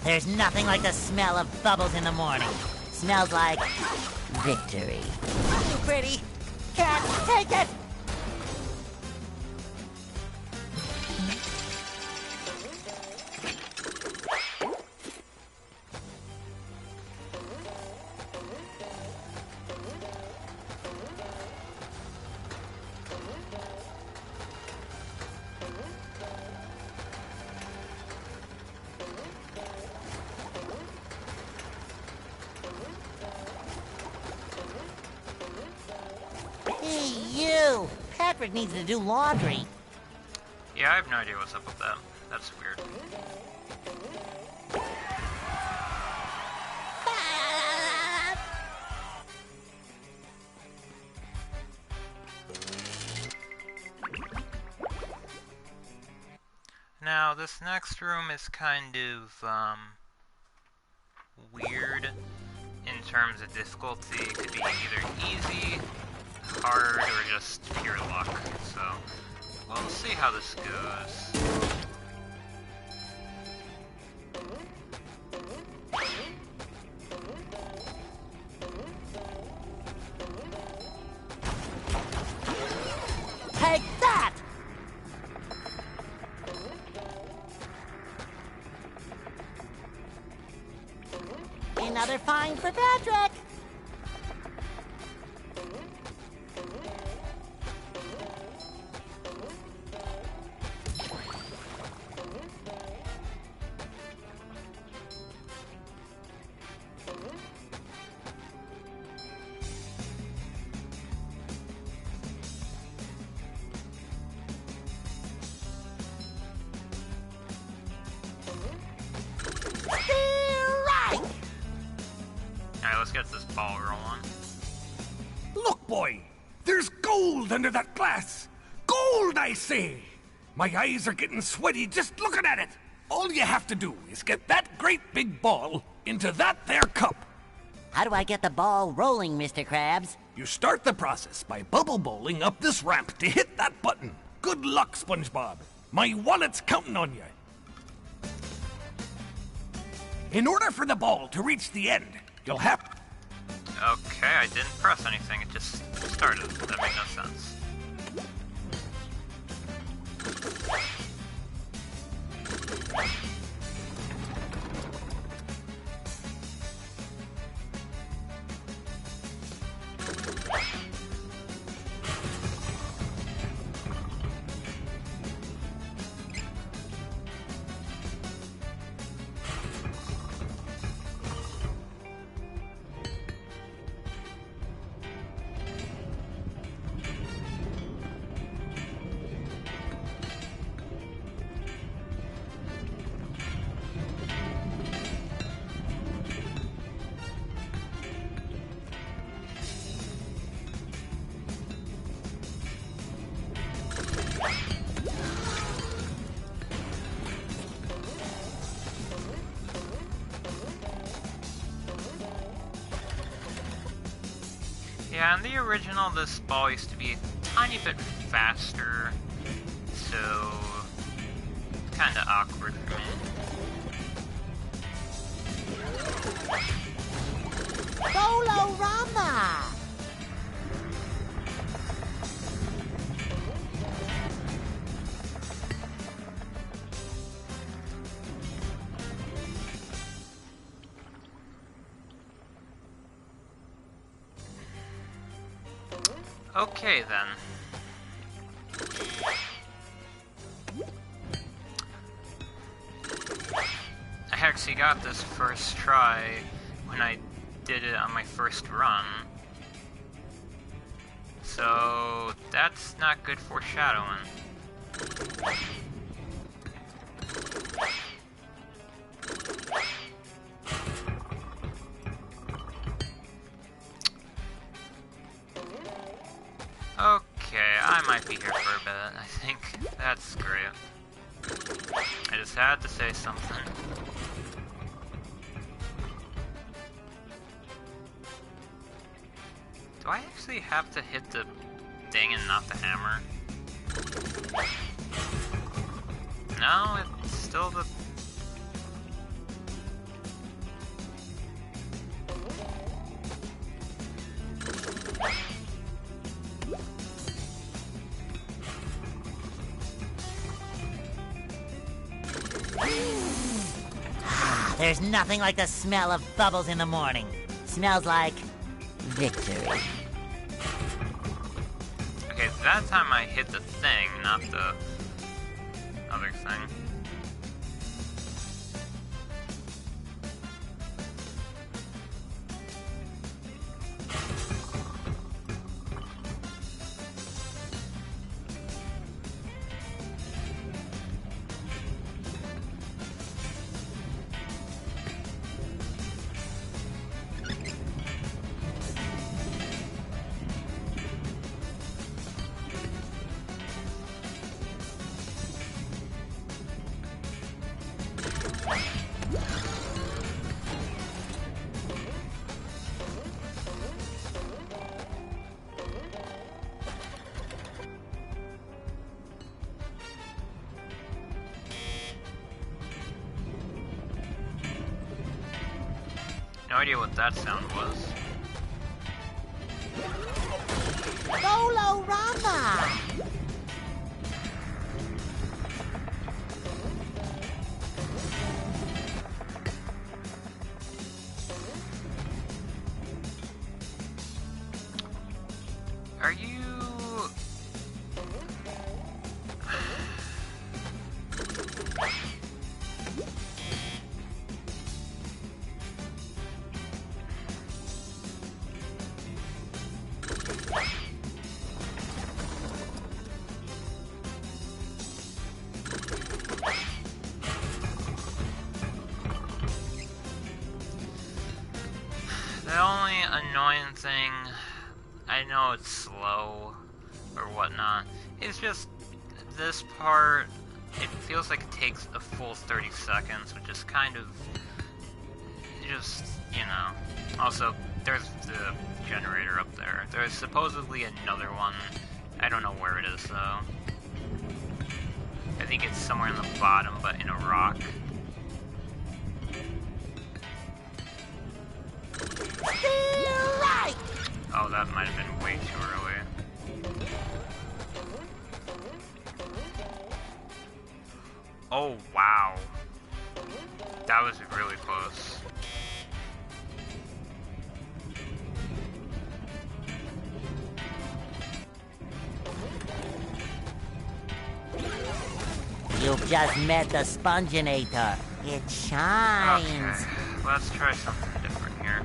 Speaker 2: There's nothing like the smell of bubbles in the morning. Smells like victory. Too pretty. Can't take it. Hey, you! Patrick needs to do laundry.
Speaker 1: Yeah, I have no idea what's up with that. That's weird. Now, this next room is kind of, weird in terms of difficulty. It could be either easy, hard, or just pure luck. So, we'll see how this goes.
Speaker 2: Take that! Another find for Patrick!
Speaker 1: Alright, let's get this ball rolling.
Speaker 7: Look, boy! There's gold under that glass! Gold, I say! My eyes are getting sweaty just looking at it! All you have to do is get that great big ball into that there cup.
Speaker 2: How do I get the ball rolling, Mr. Krabs?
Speaker 7: You start the process by bubble bowling up this ramp to hit that button. Good luck, SpongeBob. My wallet's counting on you. In order for the ball to reach the end, you'll have...
Speaker 1: Okay, I didn't press anything, it just started. That made no sense. Yeah, in the original, this ball used to be a tiny bit faster, so kinda awkward for me.
Speaker 2: Bolorama!
Speaker 1: Okay, then. I actually got this first try when I did it on my first run. So, that's not good foreshadowing. Okay, I might be here for a bit. I think that's great. I just had to say something. Do I actually have to hit the thing and not the hammer? No, it's still the...
Speaker 2: There's nothing like the smell of bubbles in the morning. Smells like victory.
Speaker 1: Okay, that time I hit the thing, not the other thing. No idea what that sound was.
Speaker 2: Bolorama!
Speaker 1: Are you... The only annoying thing, I know it's slow or whatnot, it's just this part, it feels like it takes a full 30 seconds, which is kind of just, you know. Also, there's the generator up there. There's supposedly another one. I don't know where it is though. I think it's somewhere in the bottom, but in a rock.
Speaker 2: Right.
Speaker 1: Oh, that might have been way too early. Oh, wow. That was really close.
Speaker 2: You've just met the Sponginator. It shines.
Speaker 1: Okay, let's try something different here.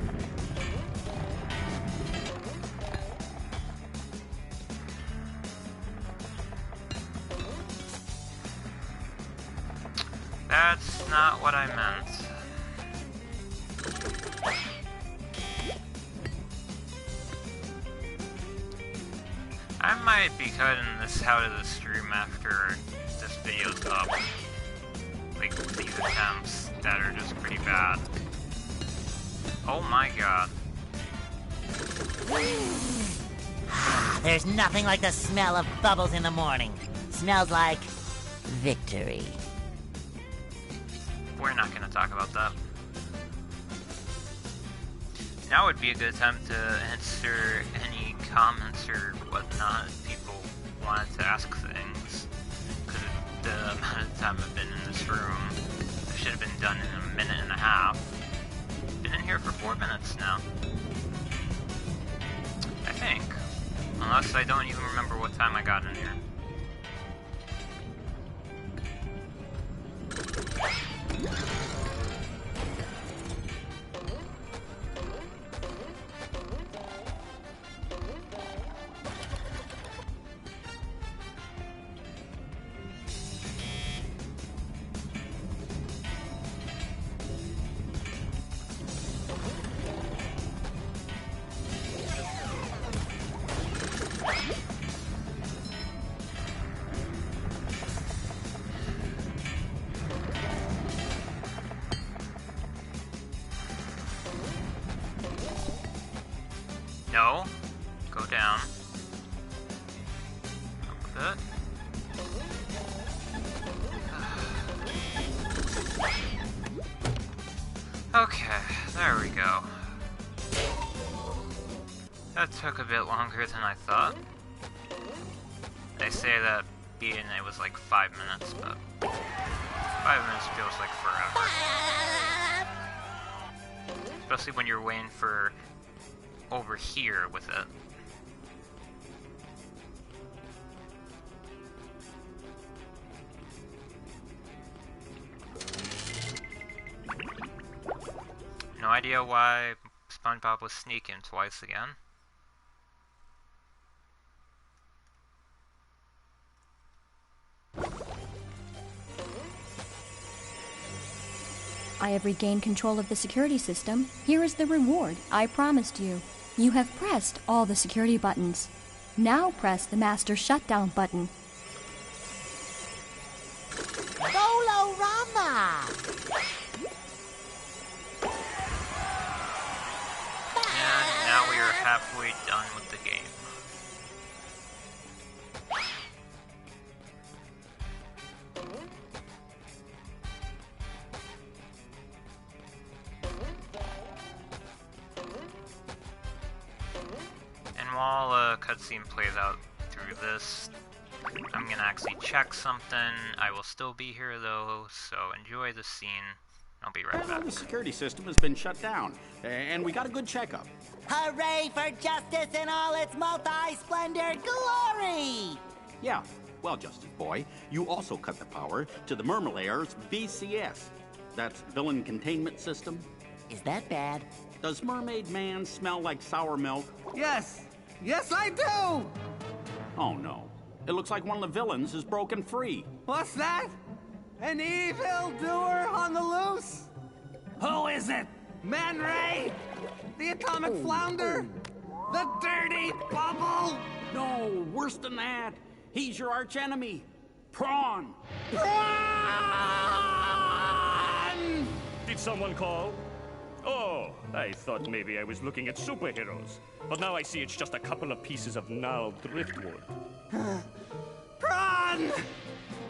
Speaker 1: That's not what I meant. I might be cutting this out of the stream after this video's up. Like, these attempts that are just pretty bad. Oh my god.
Speaker 2: There's nothing like the smell of bubbles in the morning. Smells like victory.
Speaker 1: We're not going to talk about that. Now would be a good time to answer any comments or whatnot if people wanted to ask things. Because the amount of time I've been in this room, I should have been done in a minute and a half. Been in here for 4 minutes now. I think. Unless I don't even remember what time I got in here. No. Go down. Up a bit. Okay, there we go. That took a bit longer than I thought. They say that being it was like 5 minutes, but 5 minutes feels like forever. Especially when you're waiting for over here with it. No idea why SpongeBob was sneaking twice again.
Speaker 13: I have regained control of the security system. Here is the reward I promised you. You have pressed all the security buttons. Now press the master shutdown button.
Speaker 2: Bolorama!
Speaker 1: And now we are halfway done with the game. And while a cutscene plays out through this, I'm gonna actually check something. I will still be here though, so enjoy the scene. I'll be right back.
Speaker 8: The security system has been shut down, and we got a good checkup.
Speaker 2: Hooray for justice in all its multi-splendor glory!
Speaker 8: Yeah, well, Justice Boy, you also cut the power to the Mermalair's VCS. That's Villain Containment System.
Speaker 2: Is that bad?
Speaker 8: Does Mermaid Man smell like sour milk?
Speaker 11: Yes! Yes, I do!
Speaker 8: Oh, no. It looks like one of the villains is broken free.
Speaker 11: What's that? An evildoer on the loose? Who is it? Man Ray? The atomic flounder? The dirty bubble?
Speaker 8: No, worse than that. He's your archenemy. Prawn.
Speaker 11: Prawn!
Speaker 9: Did someone call? Oh, I thought maybe I was looking at superheroes. But now I see it's just a couple of pieces of gnarled driftwood.
Speaker 11: Prawn!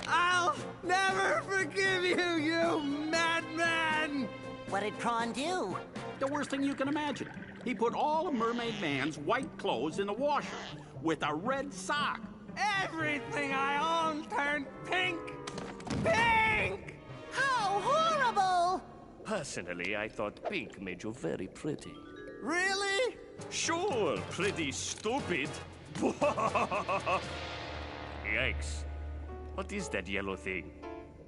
Speaker 11: I'll never forgive you, you madman!
Speaker 2: What did Prawn do?
Speaker 8: The worst thing you can imagine. He put all of Mermaid Man's white clothes in the washer with a red sock.
Speaker 11: Everything I own turned pink! Pink!
Speaker 2: How horrible!
Speaker 9: Personally, I thought pink made you very pretty.
Speaker 11: Really?
Speaker 9: Sure, pretty stupid. Yikes. What is that yellow thing?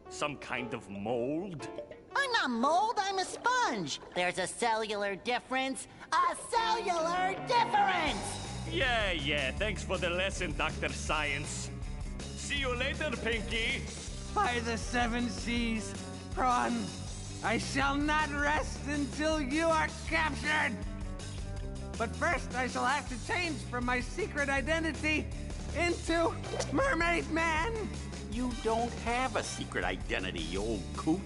Speaker 9: Some kind of mold?
Speaker 2: I'm not mold, I'm a sponge. There's a cellular difference. A cellular difference!
Speaker 9: Yeah, thanks for the lesson, Dr. Science. See you later, Pinky.
Speaker 11: By the 7 seas, Prawn, I shall not rest until you are captured! But first, I shall have to change from my secret identity into Mermaid Man!
Speaker 8: You don't have a secret identity, you old coot.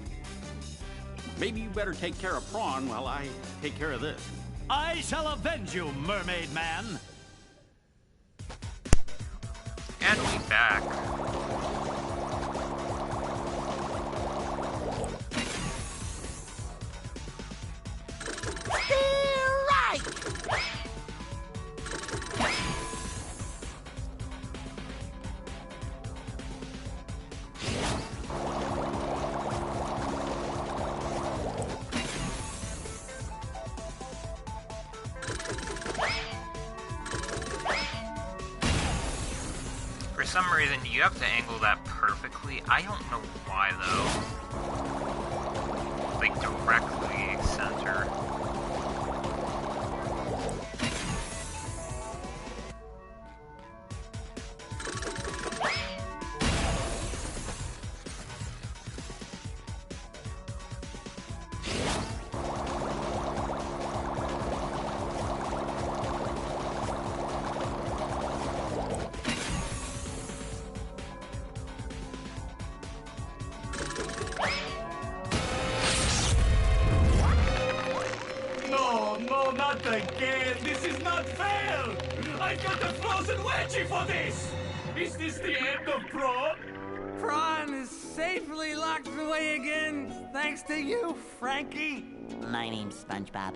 Speaker 8: Maybe you better take care of Prawn while I take care of this.
Speaker 14: I shall avenge you, Mermaid Man.
Speaker 1: And we back.
Speaker 2: Right!
Speaker 1: For some reason, you have to angle that perfectly. I don't know why, though. Like, directly center.
Speaker 9: No, not again. This is not fair. I got a frozen wedgie for this. Is this the end of Prawn?
Speaker 11: Prawn is safely locked away again, thanks to you, Frankie.
Speaker 2: My name's SpongeBob.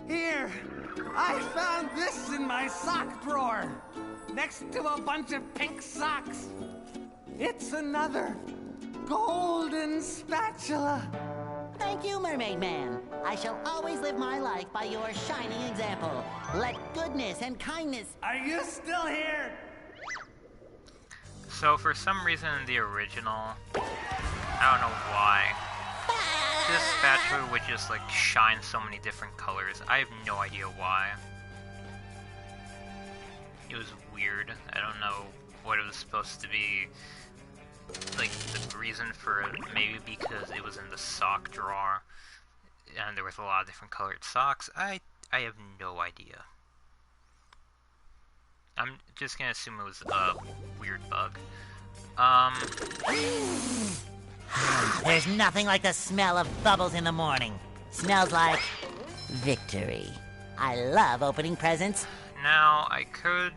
Speaker 11: Here, I found this in my sock drawer, next to a bunch of pink socks. It's another golden spatula.
Speaker 2: Thank you, Mermaid Man. I shall always live my life by your shining example. Let goodness and kindness...
Speaker 11: Are you still here?
Speaker 1: So for some reason in the original, I don't know why, this spatula would just like shine so many different colors. I have no idea why. It was weird. I don't know what it was supposed to be. Like the reason for it, maybe because it was in the sock drawer and there was a lot of different colored socks. I have no idea. I'm just gonna assume it was a weird bug.
Speaker 2: There's nothing like the smell of bubbles in the morning. Smells like victory. I love opening presents.
Speaker 1: Now, I could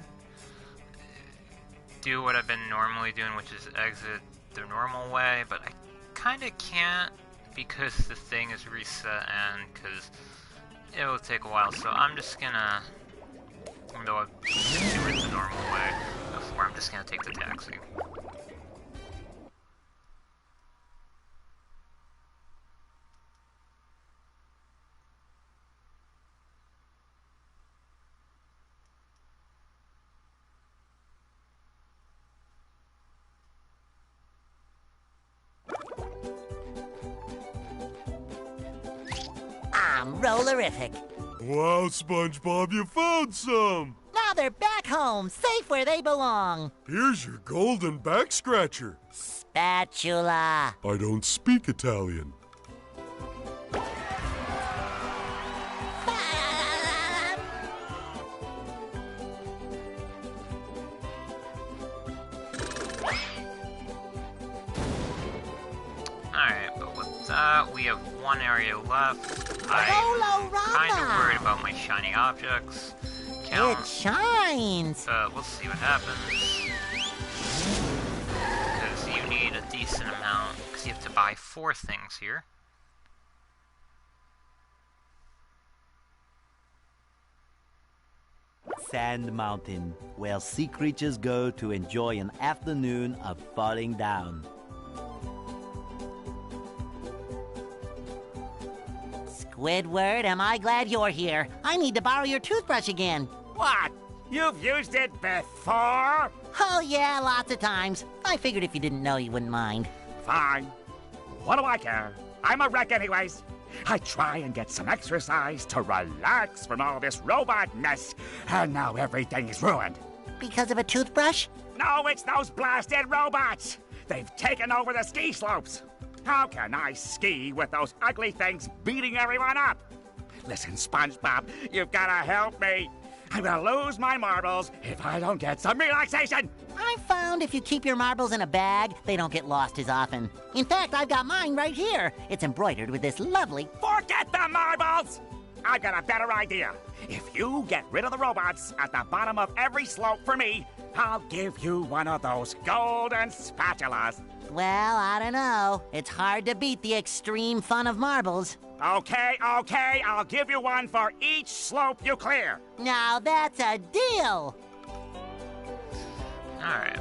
Speaker 1: do what I've been normally doing, which is exit the normal way, but I kinda can't because the thing is reset and because it will take a while, so I'm just gonna, even though I've do it the normal way before, I'm just gonna take the taxi.
Speaker 2: I'm rollerific.
Speaker 10: Wow, SpongeBob, you found some!
Speaker 2: Now they're back home, safe where they belong.
Speaker 10: Here's your golden back scratcher.
Speaker 2: Spatula.
Speaker 10: I don't speak Italian.
Speaker 1: Alright, but with that, we have one area left. I'm kind of worried about my shiny objects count.
Speaker 2: It shines.
Speaker 1: We'll see what happens. Because you need a decent amount, because you have to buy 4 things here.
Speaker 5: Sand Mountain, where sea creatures go to enjoy an afternoon of falling down.
Speaker 2: Squidward, am I glad you're here. I need to borrow your toothbrush again.
Speaker 12: What? You've used it before?
Speaker 2: Oh yeah, lots of times. I figured if you didn't know, you wouldn't mind.
Speaker 12: Fine. What do I care? I'm a wreck anyways. I try and get some exercise to relax from all this robot mess, and now everything is ruined.
Speaker 2: Because of a toothbrush?
Speaker 12: No, it's those blasted robots. They've taken over the ski slopes. How can I ski with those ugly things beating everyone up? Listen, SpongeBob, you've got to help me. I'm going to lose my marbles if I don't get some relaxation.
Speaker 2: I've found if you keep your marbles in a bag, they don't get lost as often. In fact, I've got mine right here. It's embroidered with this lovely...
Speaker 12: Forget the marbles! I got a better idea. If you get rid of the robots at the bottom of every slope for me, I'll give you one of those golden spatulas.
Speaker 2: Well, I don't know. It's hard to beat the extreme fun of marbles.
Speaker 12: Okay, I'll give you one for each slope you clear.
Speaker 2: Now that's a deal.
Speaker 1: Alright.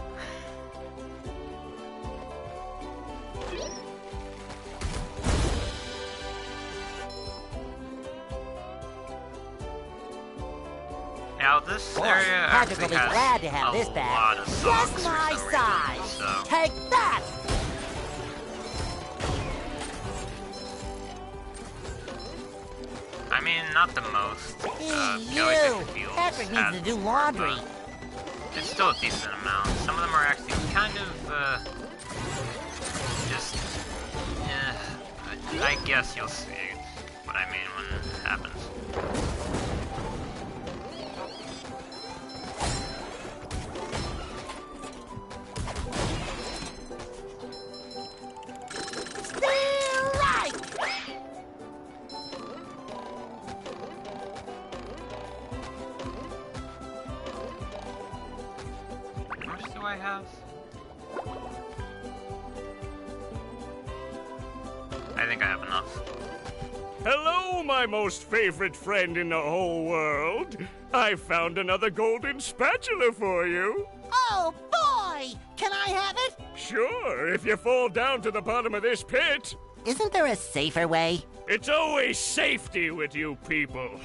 Speaker 1: Now this area
Speaker 2: Patrick will
Speaker 1: actually
Speaker 2: be
Speaker 1: has
Speaker 2: glad to have
Speaker 1: a
Speaker 2: this
Speaker 1: lot
Speaker 2: back.
Speaker 1: of songs
Speaker 2: Just
Speaker 1: for
Speaker 2: my
Speaker 1: some
Speaker 2: size.
Speaker 1: reason, so.
Speaker 2: Take that!
Speaker 1: I mean, not the most.
Speaker 2: You! Patrick needs to do laundry.
Speaker 1: It's still a decent amount. Some of them are actually kind of, just, I guess you'll see what I mean when it happens.
Speaker 2: Still right!
Speaker 1: How much do I have? I think I have enough.
Speaker 9: Hello, my most favorite friend in the whole world. I found another golden spatula for you.
Speaker 2: Oh, boy! Can I have it?
Speaker 9: Sure, if you fall down to the bottom of this pit.
Speaker 2: Isn't there a safer way?
Speaker 9: It's always safety with you people.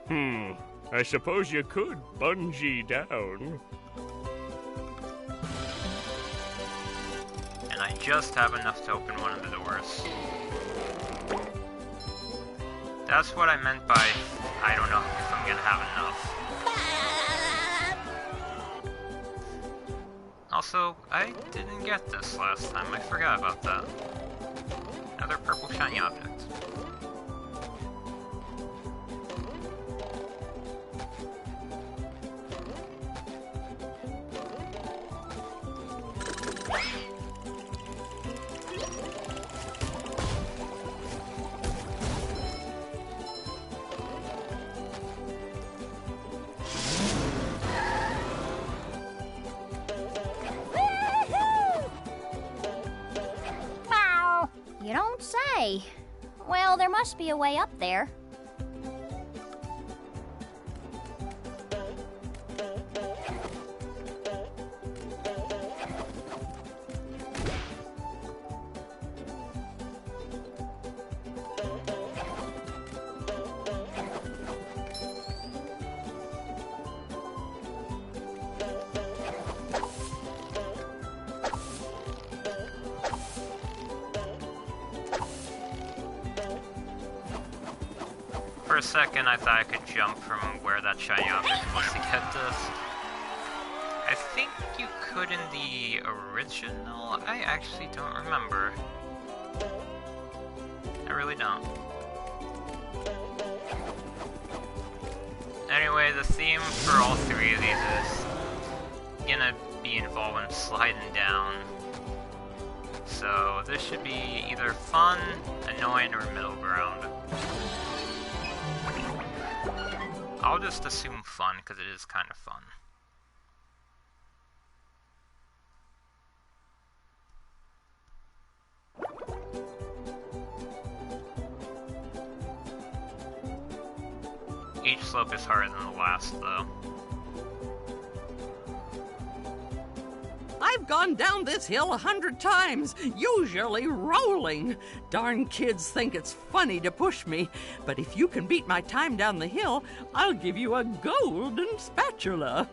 Speaker 9: I suppose you could bungee down.
Speaker 1: And I just have enough to open one of the doors. That's what I meant by, I don't know if I'm gonna have enough. Also, I didn't get this last time. I forgot about that. Another purple shiny object.
Speaker 4: You don't say. Well, there must be a way up there.
Speaker 1: For a second, I thought I could jump from where that shiny object was to get this. I think you could in the original? I actually don't remember. I really don't. Anyway, the theme for all three of these is gonna be involving sliding down. So this should be either fun, annoying, or middle ground. I'll just assume fun, because it is kind of fun. Each slope is harder than the last, though.
Speaker 6: I've gone down this hill 100 times, usually rolling. Darn kids think it's funny to push me, but if you can beat my time down the hill, I'll give you a golden spatula.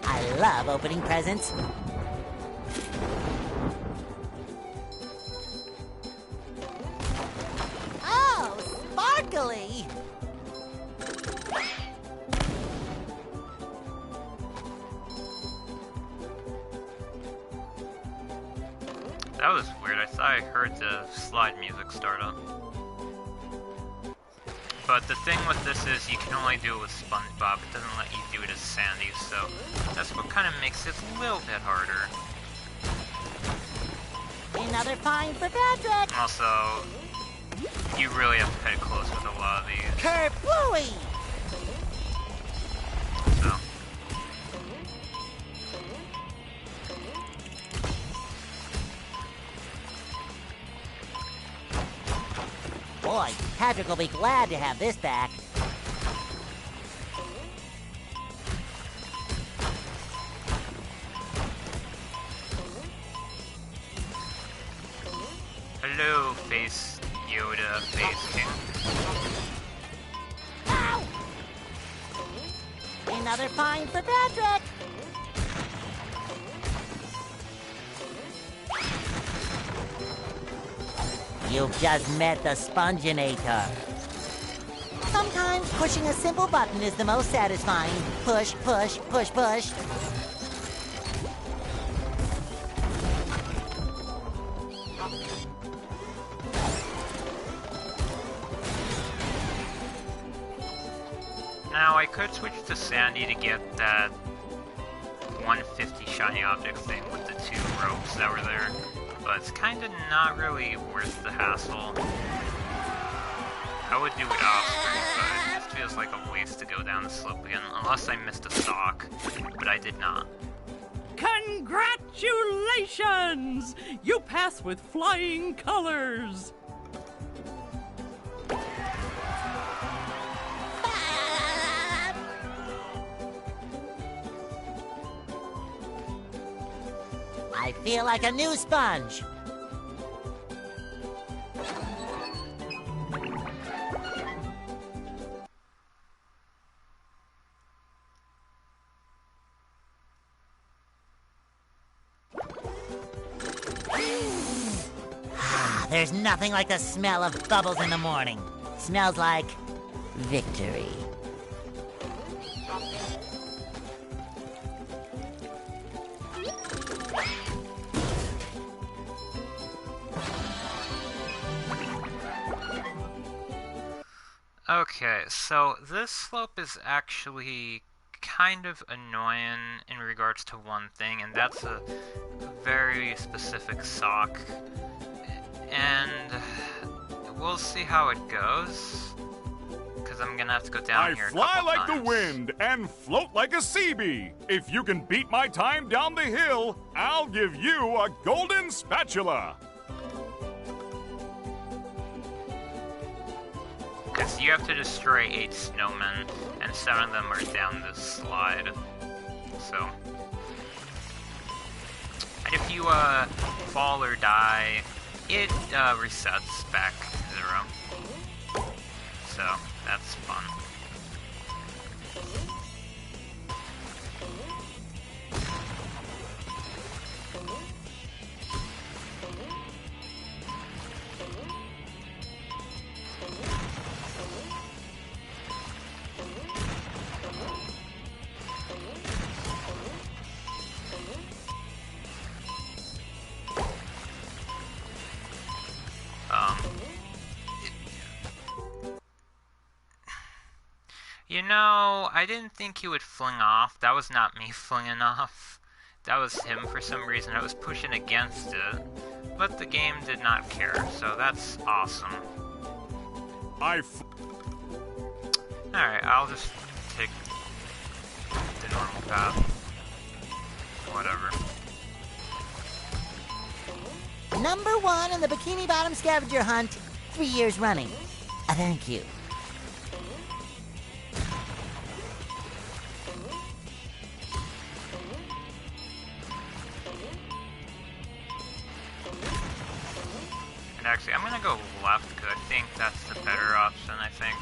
Speaker 2: I love opening presents. Oh, sparkly!
Speaker 1: That was weird. I thought I heard the slide music start up. But the thing with this is you can only do it with SpongeBob. It doesn't let you do it as Sandy, so that's what kind of makes it a little bit harder.
Speaker 2: In Another find for Patrick!
Speaker 1: Also, you really have to pay close with a lot of these.
Speaker 2: Kerplooey!
Speaker 1: So.
Speaker 2: Boy, Patrick will be glad to have this back.
Speaker 1: Hello, Face Yoda, Face King.
Speaker 2: Ow! Another find for Patrick! You've just met the Sponginator. Sometimes pushing a simple button is the most satisfying. Push, push, push, push.
Speaker 1: Now, I could switch to Sandy to get that 150 shiny object thing with the 2 ropes that were there, but it's kind of not really worth the hassle. I would do it off-screen, but it just feels like a waste to go down the slope again, unless I missed a stock, but I did not.
Speaker 6: Congratulations! You pass with flying colors!
Speaker 2: I feel like a new sponge. There's nothing like the smell of bubbles in the morning. Smells like victory.
Speaker 1: Okay, so this slope is actually kind of annoying in regards to one thing, and that's a very specific sock. And we'll see how it goes, because I'm gonna have to go down here a couple
Speaker 3: I fly like
Speaker 1: times.
Speaker 3: the wind and float like a sea bee. If you can beat my time down the hill, I'll give you a golden spatula.
Speaker 1: Because you have to destroy 8 snowmen, and 7 of them are down this slide. So. And if you fall or die, it resets back to 0. So, that's fun. You know, I didn't think he would fling off. That was not me flinging off. That was him for some reason. I was pushing against it. But the game did not care, so that's awesome. Alright, I'll just take the normal path. Whatever.
Speaker 2: Number 1 in the Bikini Bottom scavenger hunt, 3 years running. Thank you.
Speaker 1: And actually, I'm gonna go left, because I think that's the better option, I think.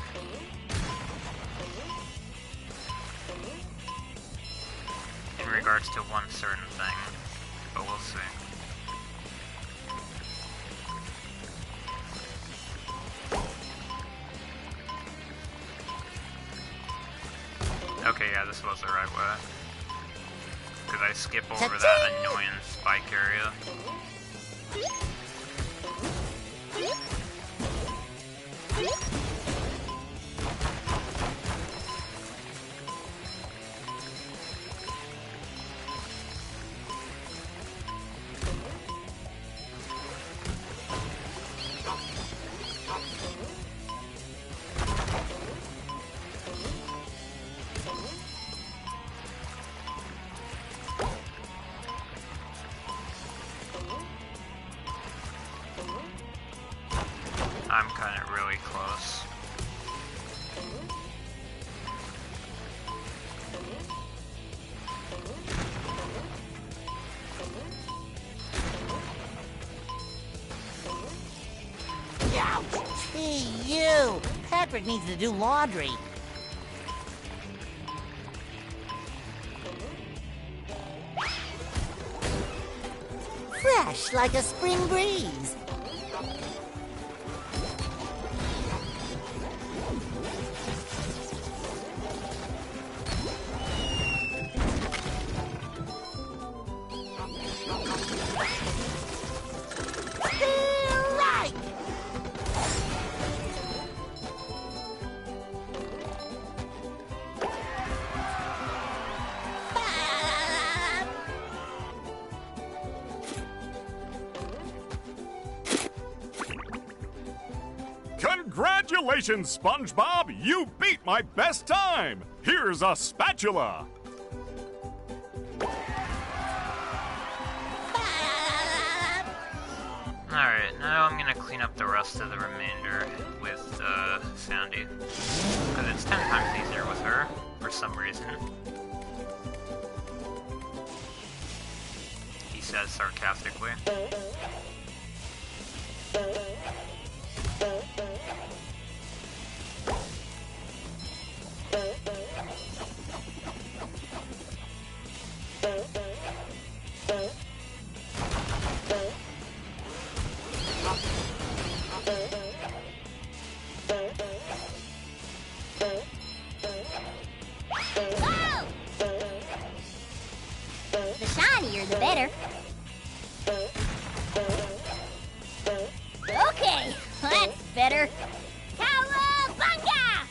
Speaker 1: In regards to one certain thing, but we'll see. Okay, yeah, this was the right way. Because I skip over that annoying spike area. really close.
Speaker 2: Hey, you! Patrick needs to do laundry. Fresh like a spring breeze.
Speaker 3: Congratulations, SpongeBob! You beat my best time! Here's a spatula!
Speaker 1: Alright, now I'm gonna clean up the rest of the remainder with Sandy. Because it's 10 times easier with her, for some reason. He says sarcastically.
Speaker 4: The shinier, the better. Okay, that's better. Cowabunga!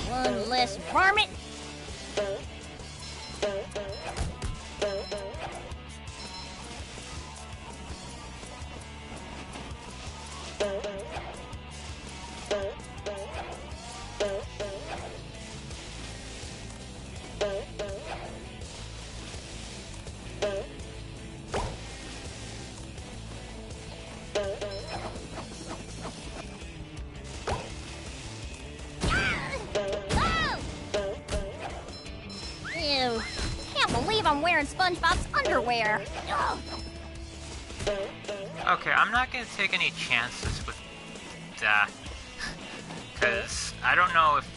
Speaker 4: One less varmint. Ew, can't believe I'm wearing SpongeBob's underwear. Ugh.
Speaker 1: Okay, I'm not gonna take any chances with that. Because I don't know if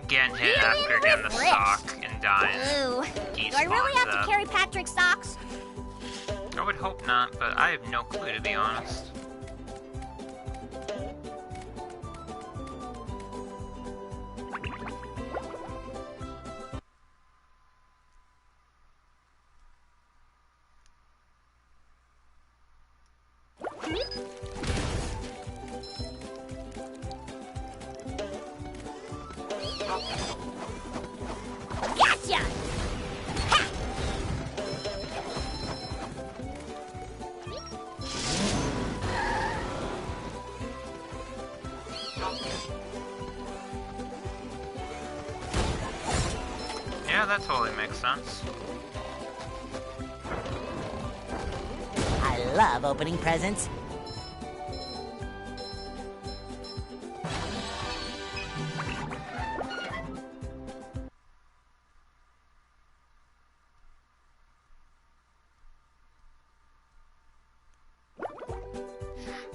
Speaker 1: getting hit after getting the sock and dying
Speaker 4: Ooh, do I really have to carry Patrick's socks?
Speaker 1: I would hope not, but I have no clue, to be honest.
Speaker 4: Gotcha! Ha!
Speaker 1: Yeah, that totally makes sense.
Speaker 2: I love opening presents.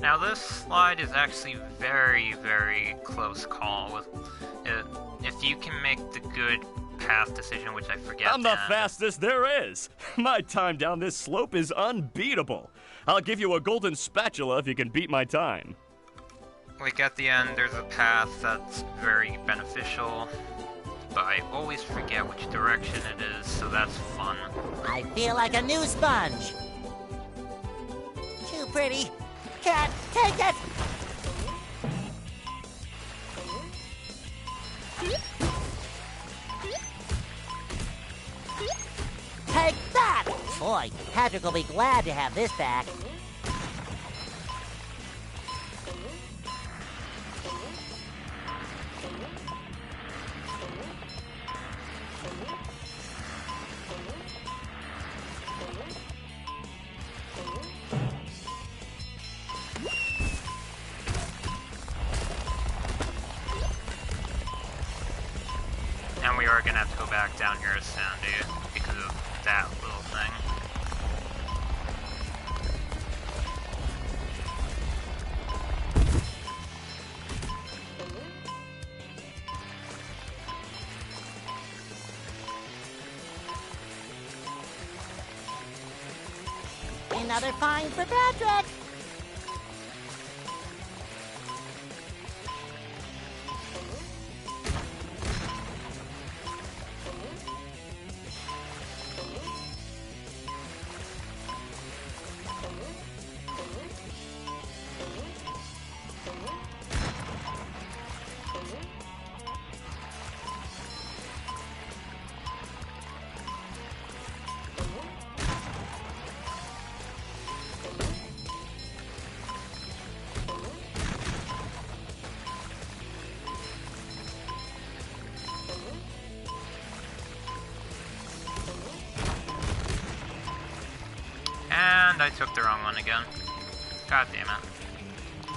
Speaker 1: Now this slide is actually very, very close call. With if you can make the good path decision, which I forget.
Speaker 9: I'm the fastest there is. My time down this slope is unbeatable. I'll give you a golden spatula if you can beat my time.
Speaker 1: Like at the end, there's a path that's very beneficial, but I always forget which direction it is, so that's fun.
Speaker 2: I feel like a new sponge. pretty. Can't take it. Take that! Boy, Patrick will be glad to have this back.
Speaker 1: And we are gonna have to go back down here to Sandy because of that little thing.
Speaker 2: Another find for Patrick!
Speaker 1: And I took the wrong one again. God damn it.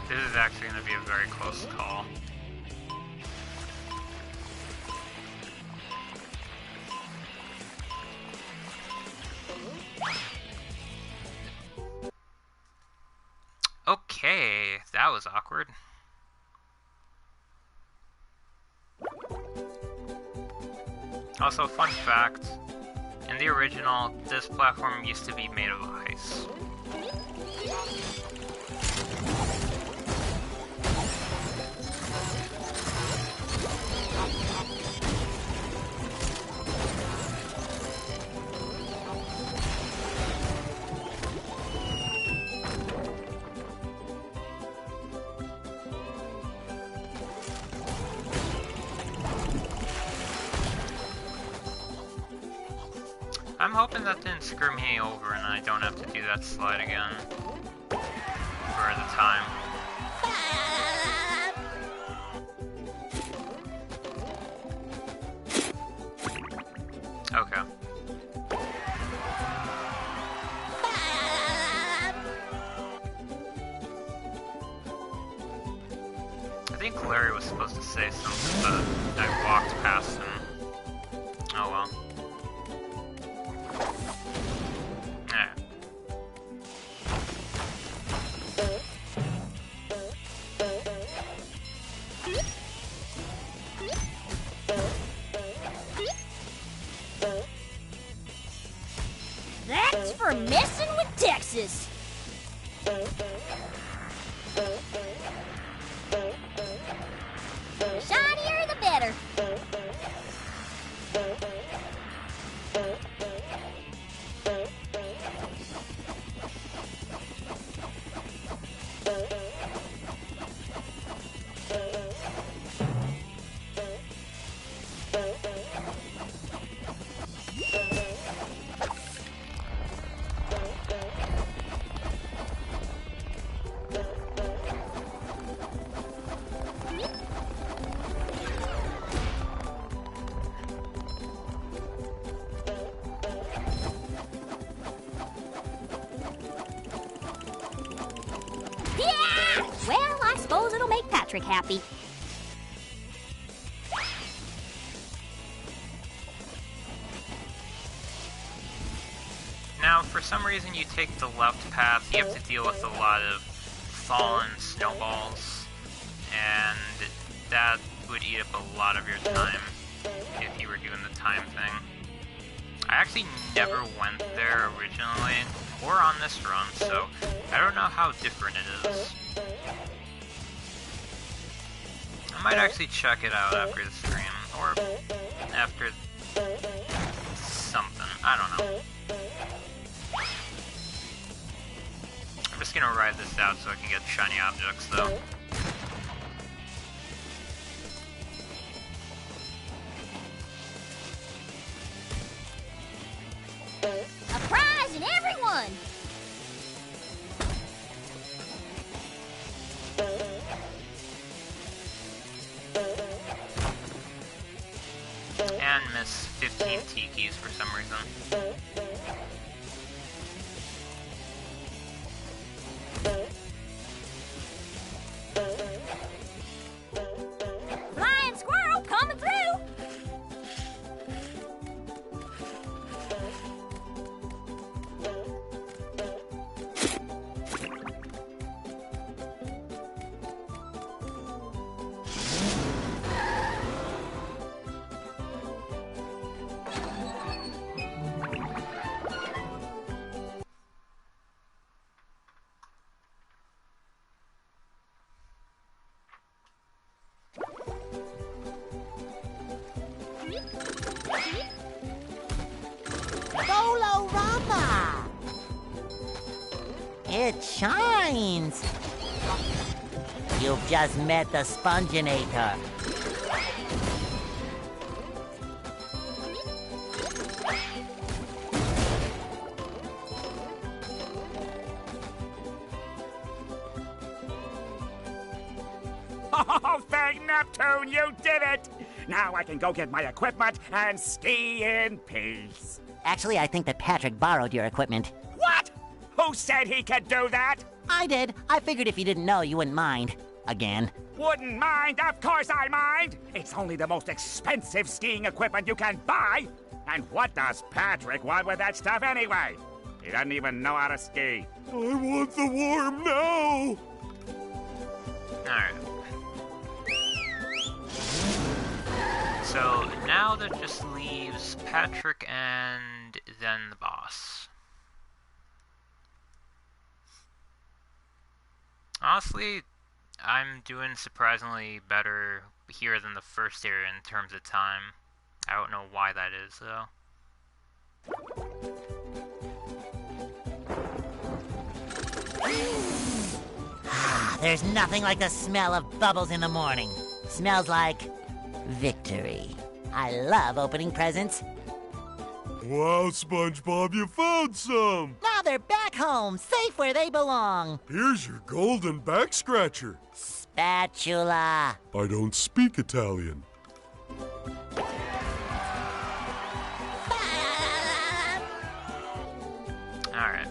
Speaker 1: This is actually going to be a very close call. Okay, that was awkward. Also, fun fact, in the original, this platform used to be made of ice. I'm hoping that didn't screw me over and I don't have to do that slide again for the time. Okay. I think Larry was supposed to say something, but I walked past him. Oh well.
Speaker 4: That's for messing with Texas. Shinier the better. Yeah! Well, I suppose it'll make Patrick happy.
Speaker 1: Now, for some reason you take the left path, you have to deal with a lot of fallen snowballs, and that would eat up a lot of your time if you were doing the time thing. I actually never went there originally, or on this run, so I don't know how different it is. I might actually check it out after the stream, or after something, I don't know. I'm just just gonna ride this out so I can get shiny objects, though.
Speaker 4: A prize in everyone!
Speaker 1: And miss 15 tikis for some reason.
Speaker 4: Flying squirrel coming through!
Speaker 2: Golorama! It shines! You've just met the Sponginator.
Speaker 12: Oh, thank Neptune, you did it! Now I can go get my equipment and ski in peace.
Speaker 2: Actually, I think that Patrick borrowed your equipment.
Speaker 12: What? Who said he could do that?
Speaker 2: I did. I figured if you didn't know, you wouldn't mind. Again.
Speaker 12: Wouldn't mind? Of course I mind! It's only the most expensive skiing equipment you can buy! And what does Patrick want with that stuff anyway? He doesn't even know how to ski.
Speaker 10: I want the worm now!
Speaker 1: Alright. So now that just leaves Patrick and then the boss. Honestly, I'm doing surprisingly better here than the first area in terms of time. I don't know why that is, though.
Speaker 2: There's nothing like the smell of bubbles in the morning. Smells like victory. I love opening presents.
Speaker 10: Wow, SpongeBob, you found some!
Speaker 2: Now they're back home, safe where they belong.
Speaker 10: Here's your golden back scratcher.
Speaker 2: Spatula.
Speaker 10: I don't speak Italian.
Speaker 1: Alright.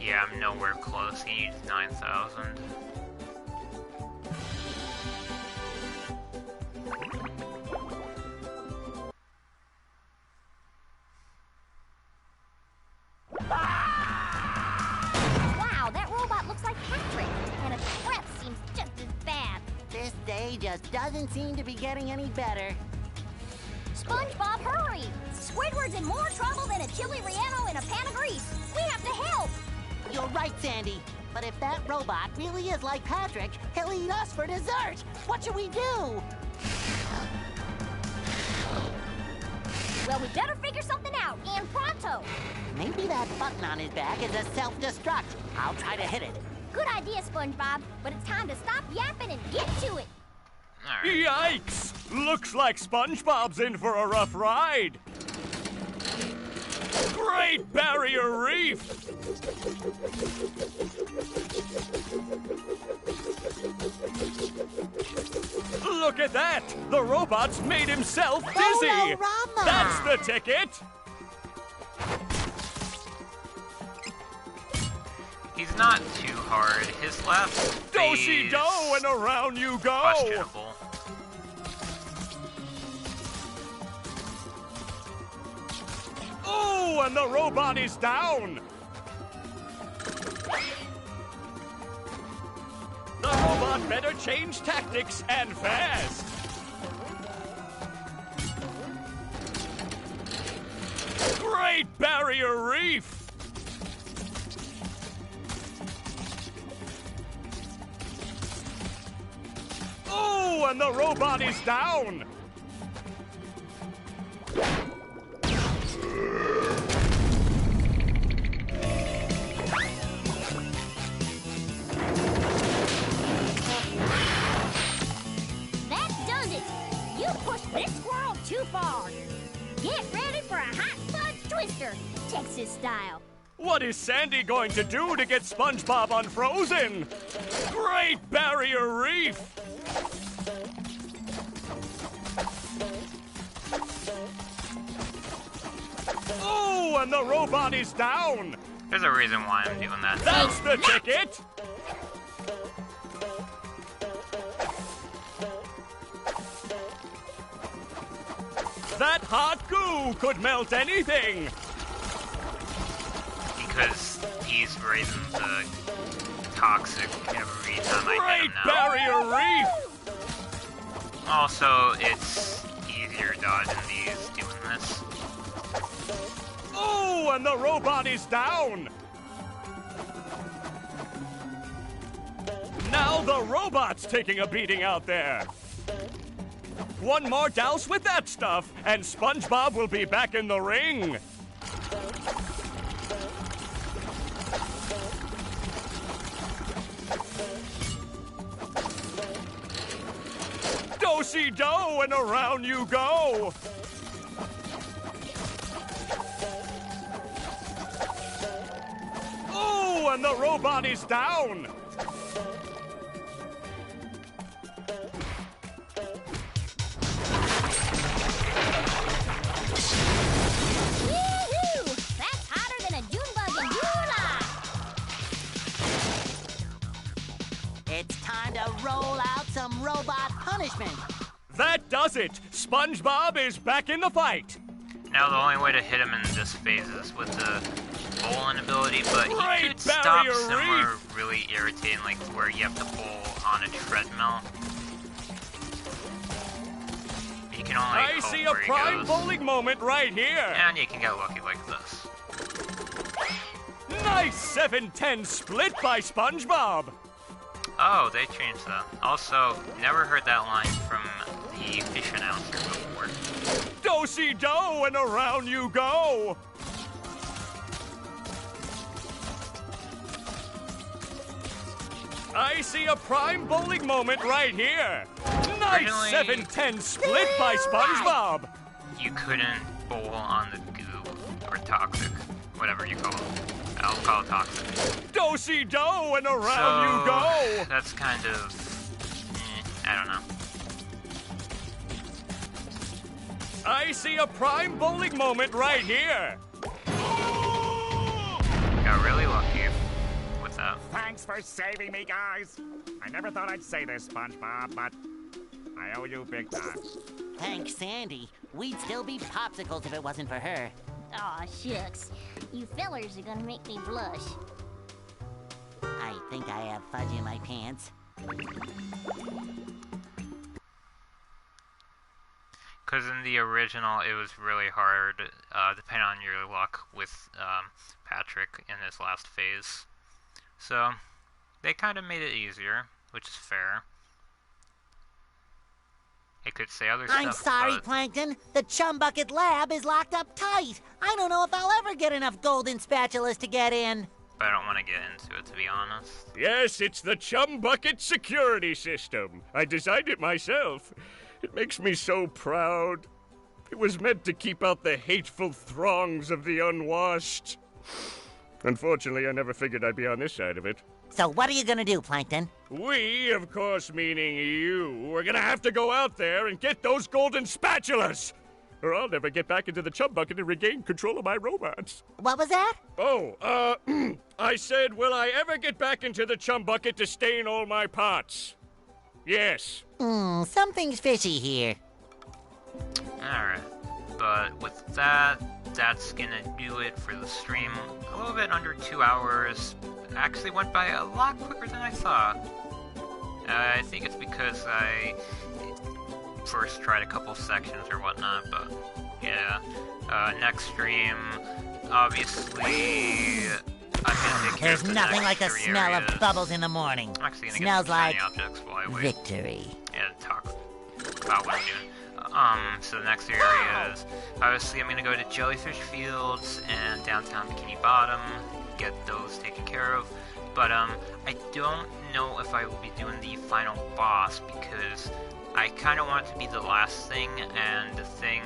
Speaker 1: Yeah, I'm nowhere close. He needs 9,000.
Speaker 4: Wow, that robot looks like Patrick, and its breath seems just as bad.
Speaker 2: This day just doesn't seem to be getting any better.
Speaker 4: SpongeBob, hurry! Squidward's in more trouble than a chili relleno in a pan of grease. We have to help!
Speaker 2: You're right, Sandy. But if that robot really is like Patrick, he'll eat us for dessert. What should we do?
Speaker 4: Well, we better figure something out, and pronto!
Speaker 2: Maybe that button on his back is a self-destruct. I'll try to hit it.
Speaker 4: Good idea, SpongeBob, but it's time to stop yapping and get to it!
Speaker 9: Yikes! Looks like SpongeBob's in for a rough ride. Great Barrier Reef! Look at that! The robot's made himself dizzy!
Speaker 2: Golorama!
Speaker 9: That's the ticket!
Speaker 1: He's not too hard. His last phase...
Speaker 9: Do-si-do and around you go!
Speaker 1: Questionable.
Speaker 9: Oh, and the robot is down! The robot better change tactics and fast! Great Barrier Reef! Oh, and the robot is down!
Speaker 4: That does it! You pushed this squirrel too far. Get ready for a hot fudge twister, Texas style.
Speaker 9: What is Sandy going to do to get SpongeBob unfrozen? Great Barrier Reef! Oh, and the robot is down!
Speaker 1: There's a reason why I'm doing that.
Speaker 9: That's the ticket! That hot goo could melt anything!
Speaker 1: Because he's raising the toxic every time I hit him now.
Speaker 9: Barrier Reef!
Speaker 1: Also, it's easier dodging these doing this.
Speaker 9: Oh, and the robot is down! Now the robot's taking a beating out there. One more douse with that stuff, and SpongeBob will be back in the ring. Do-si-do, and around you go. Oh, and the robot is down.
Speaker 4: Woo-hoo! That's hotter than a June bug in July.
Speaker 2: It's time to roll out some robot punishment.
Speaker 9: That does it. SpongeBob is back in the fight.
Speaker 1: Now the only way to hit him in this phase is with the bowling ability, but he
Speaker 9: Great
Speaker 1: could stop
Speaker 9: Barrier
Speaker 1: somewhere really irritating, like where you have to bowl on a treadmill. You can only
Speaker 9: I
Speaker 1: hope
Speaker 9: see a
Speaker 1: where he
Speaker 9: prime
Speaker 1: goes.
Speaker 9: bowling moment right here.
Speaker 1: And you can get lucky like this.
Speaker 9: Nice 7-10 split by SpongeBob.
Speaker 1: Oh, they changed that. Also, never heard that line from the fish announcer before.
Speaker 9: Do-si-do, and around you go. I see a prime bowling moment right here. Nice
Speaker 1: Originally-
Speaker 9: 7-10 split by SpongeBob.
Speaker 1: You couldn't bowl on the goo or toxic, whatever you call it. I'll call it toxic.
Speaker 9: Do-si-do, and around you go.
Speaker 1: That's kind of, I don't know.
Speaker 9: I see a prime bowling moment right here.
Speaker 1: Got really lucky with that.
Speaker 12: Thanks for saving me, guys. I never thought I'd say this, SpongeBob, but I owe you big time.
Speaker 2: Thanks, Sandy. We'd still be popsicles if it wasn't for her.
Speaker 4: Aw, shucks. You fellers are gonna make me blush.
Speaker 2: I think I have fudge in my pants.
Speaker 1: Because in the original, it was really hard, depending on your luck with Patrick in his last phase. So, they kind of made it easier, which is fair. It could say other stuff.
Speaker 2: I'm sorry,
Speaker 1: but
Speaker 2: Plankton. The Chum Bucket lab is locked up tight. I don't know if I'll ever get enough golden spatulas to get in.
Speaker 1: But I don't want to get into it, to be honest.
Speaker 9: Yes, it's the Chum Bucket security system. I designed it myself. It makes me so proud. It was meant to keep out the hateful throngs of the unwashed. Unfortunately, I never figured I'd be on this side of it.
Speaker 2: So what are you gonna do, Plankton?
Speaker 9: We, of course meaning you, are gonna have to go out there and get those golden spatulas! Or I'll never get back into the Chum Bucket and regain control of my robots.
Speaker 2: What was that?
Speaker 9: Oh, I said, will I ever get back into the Chum Bucket to stain all my pots? Yes.
Speaker 2: Something's fishy here.
Speaker 1: Alright. But with that, that's gonna do it for the stream. A little bit under 2 hours. Actually went by a lot quicker than I thought. I think it's because I first tried a couple sections or whatnot, but yeah. Next stream, obviously, I'm gonna take care
Speaker 2: There's
Speaker 1: of the
Speaker 2: nothing like
Speaker 1: next
Speaker 2: the
Speaker 1: three
Speaker 2: smell
Speaker 1: areas.
Speaker 2: of bubbles in the morning.
Speaker 1: I'm actually gonna
Speaker 2: Smells
Speaker 1: get some shiny
Speaker 2: like
Speaker 1: objects while I wait.
Speaker 2: victory.
Speaker 1: And talk about what I'm doing. So the next area is, obviously I'm going to go to Jellyfish Fields and downtown Bikini Bottom, get those taken care of. But I don't know if I will be doing the final boss, because I kind of want it to be the last thing, and the thing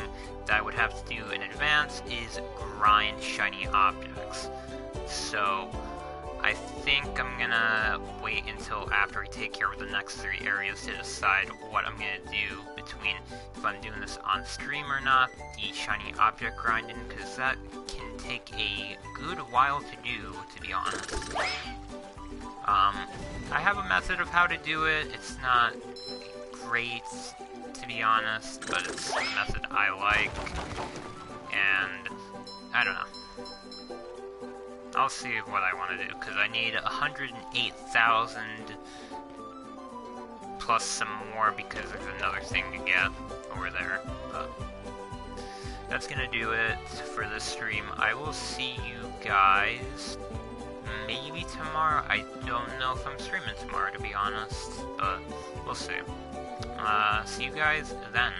Speaker 1: that I would have to do in advance is grind shiny objects. So I think I'm gonna wait until after we take care of the next 3 areas to decide what I'm gonna do between if I'm doing this on stream or not, the shiny object grinding, because that can take a good while to do, to be honest. I have a method of how to do it. It's not great, to be honest, but it's a method I like, and I don't know. I'll see what I want to do, because I need 108,000 plus some more, because there's another thing to get over there, but that's gonna do it for this stream. I will see you guys maybe tomorrow. I don't know if I'm streaming tomorrow, to be honest, but we'll see. See you guys then.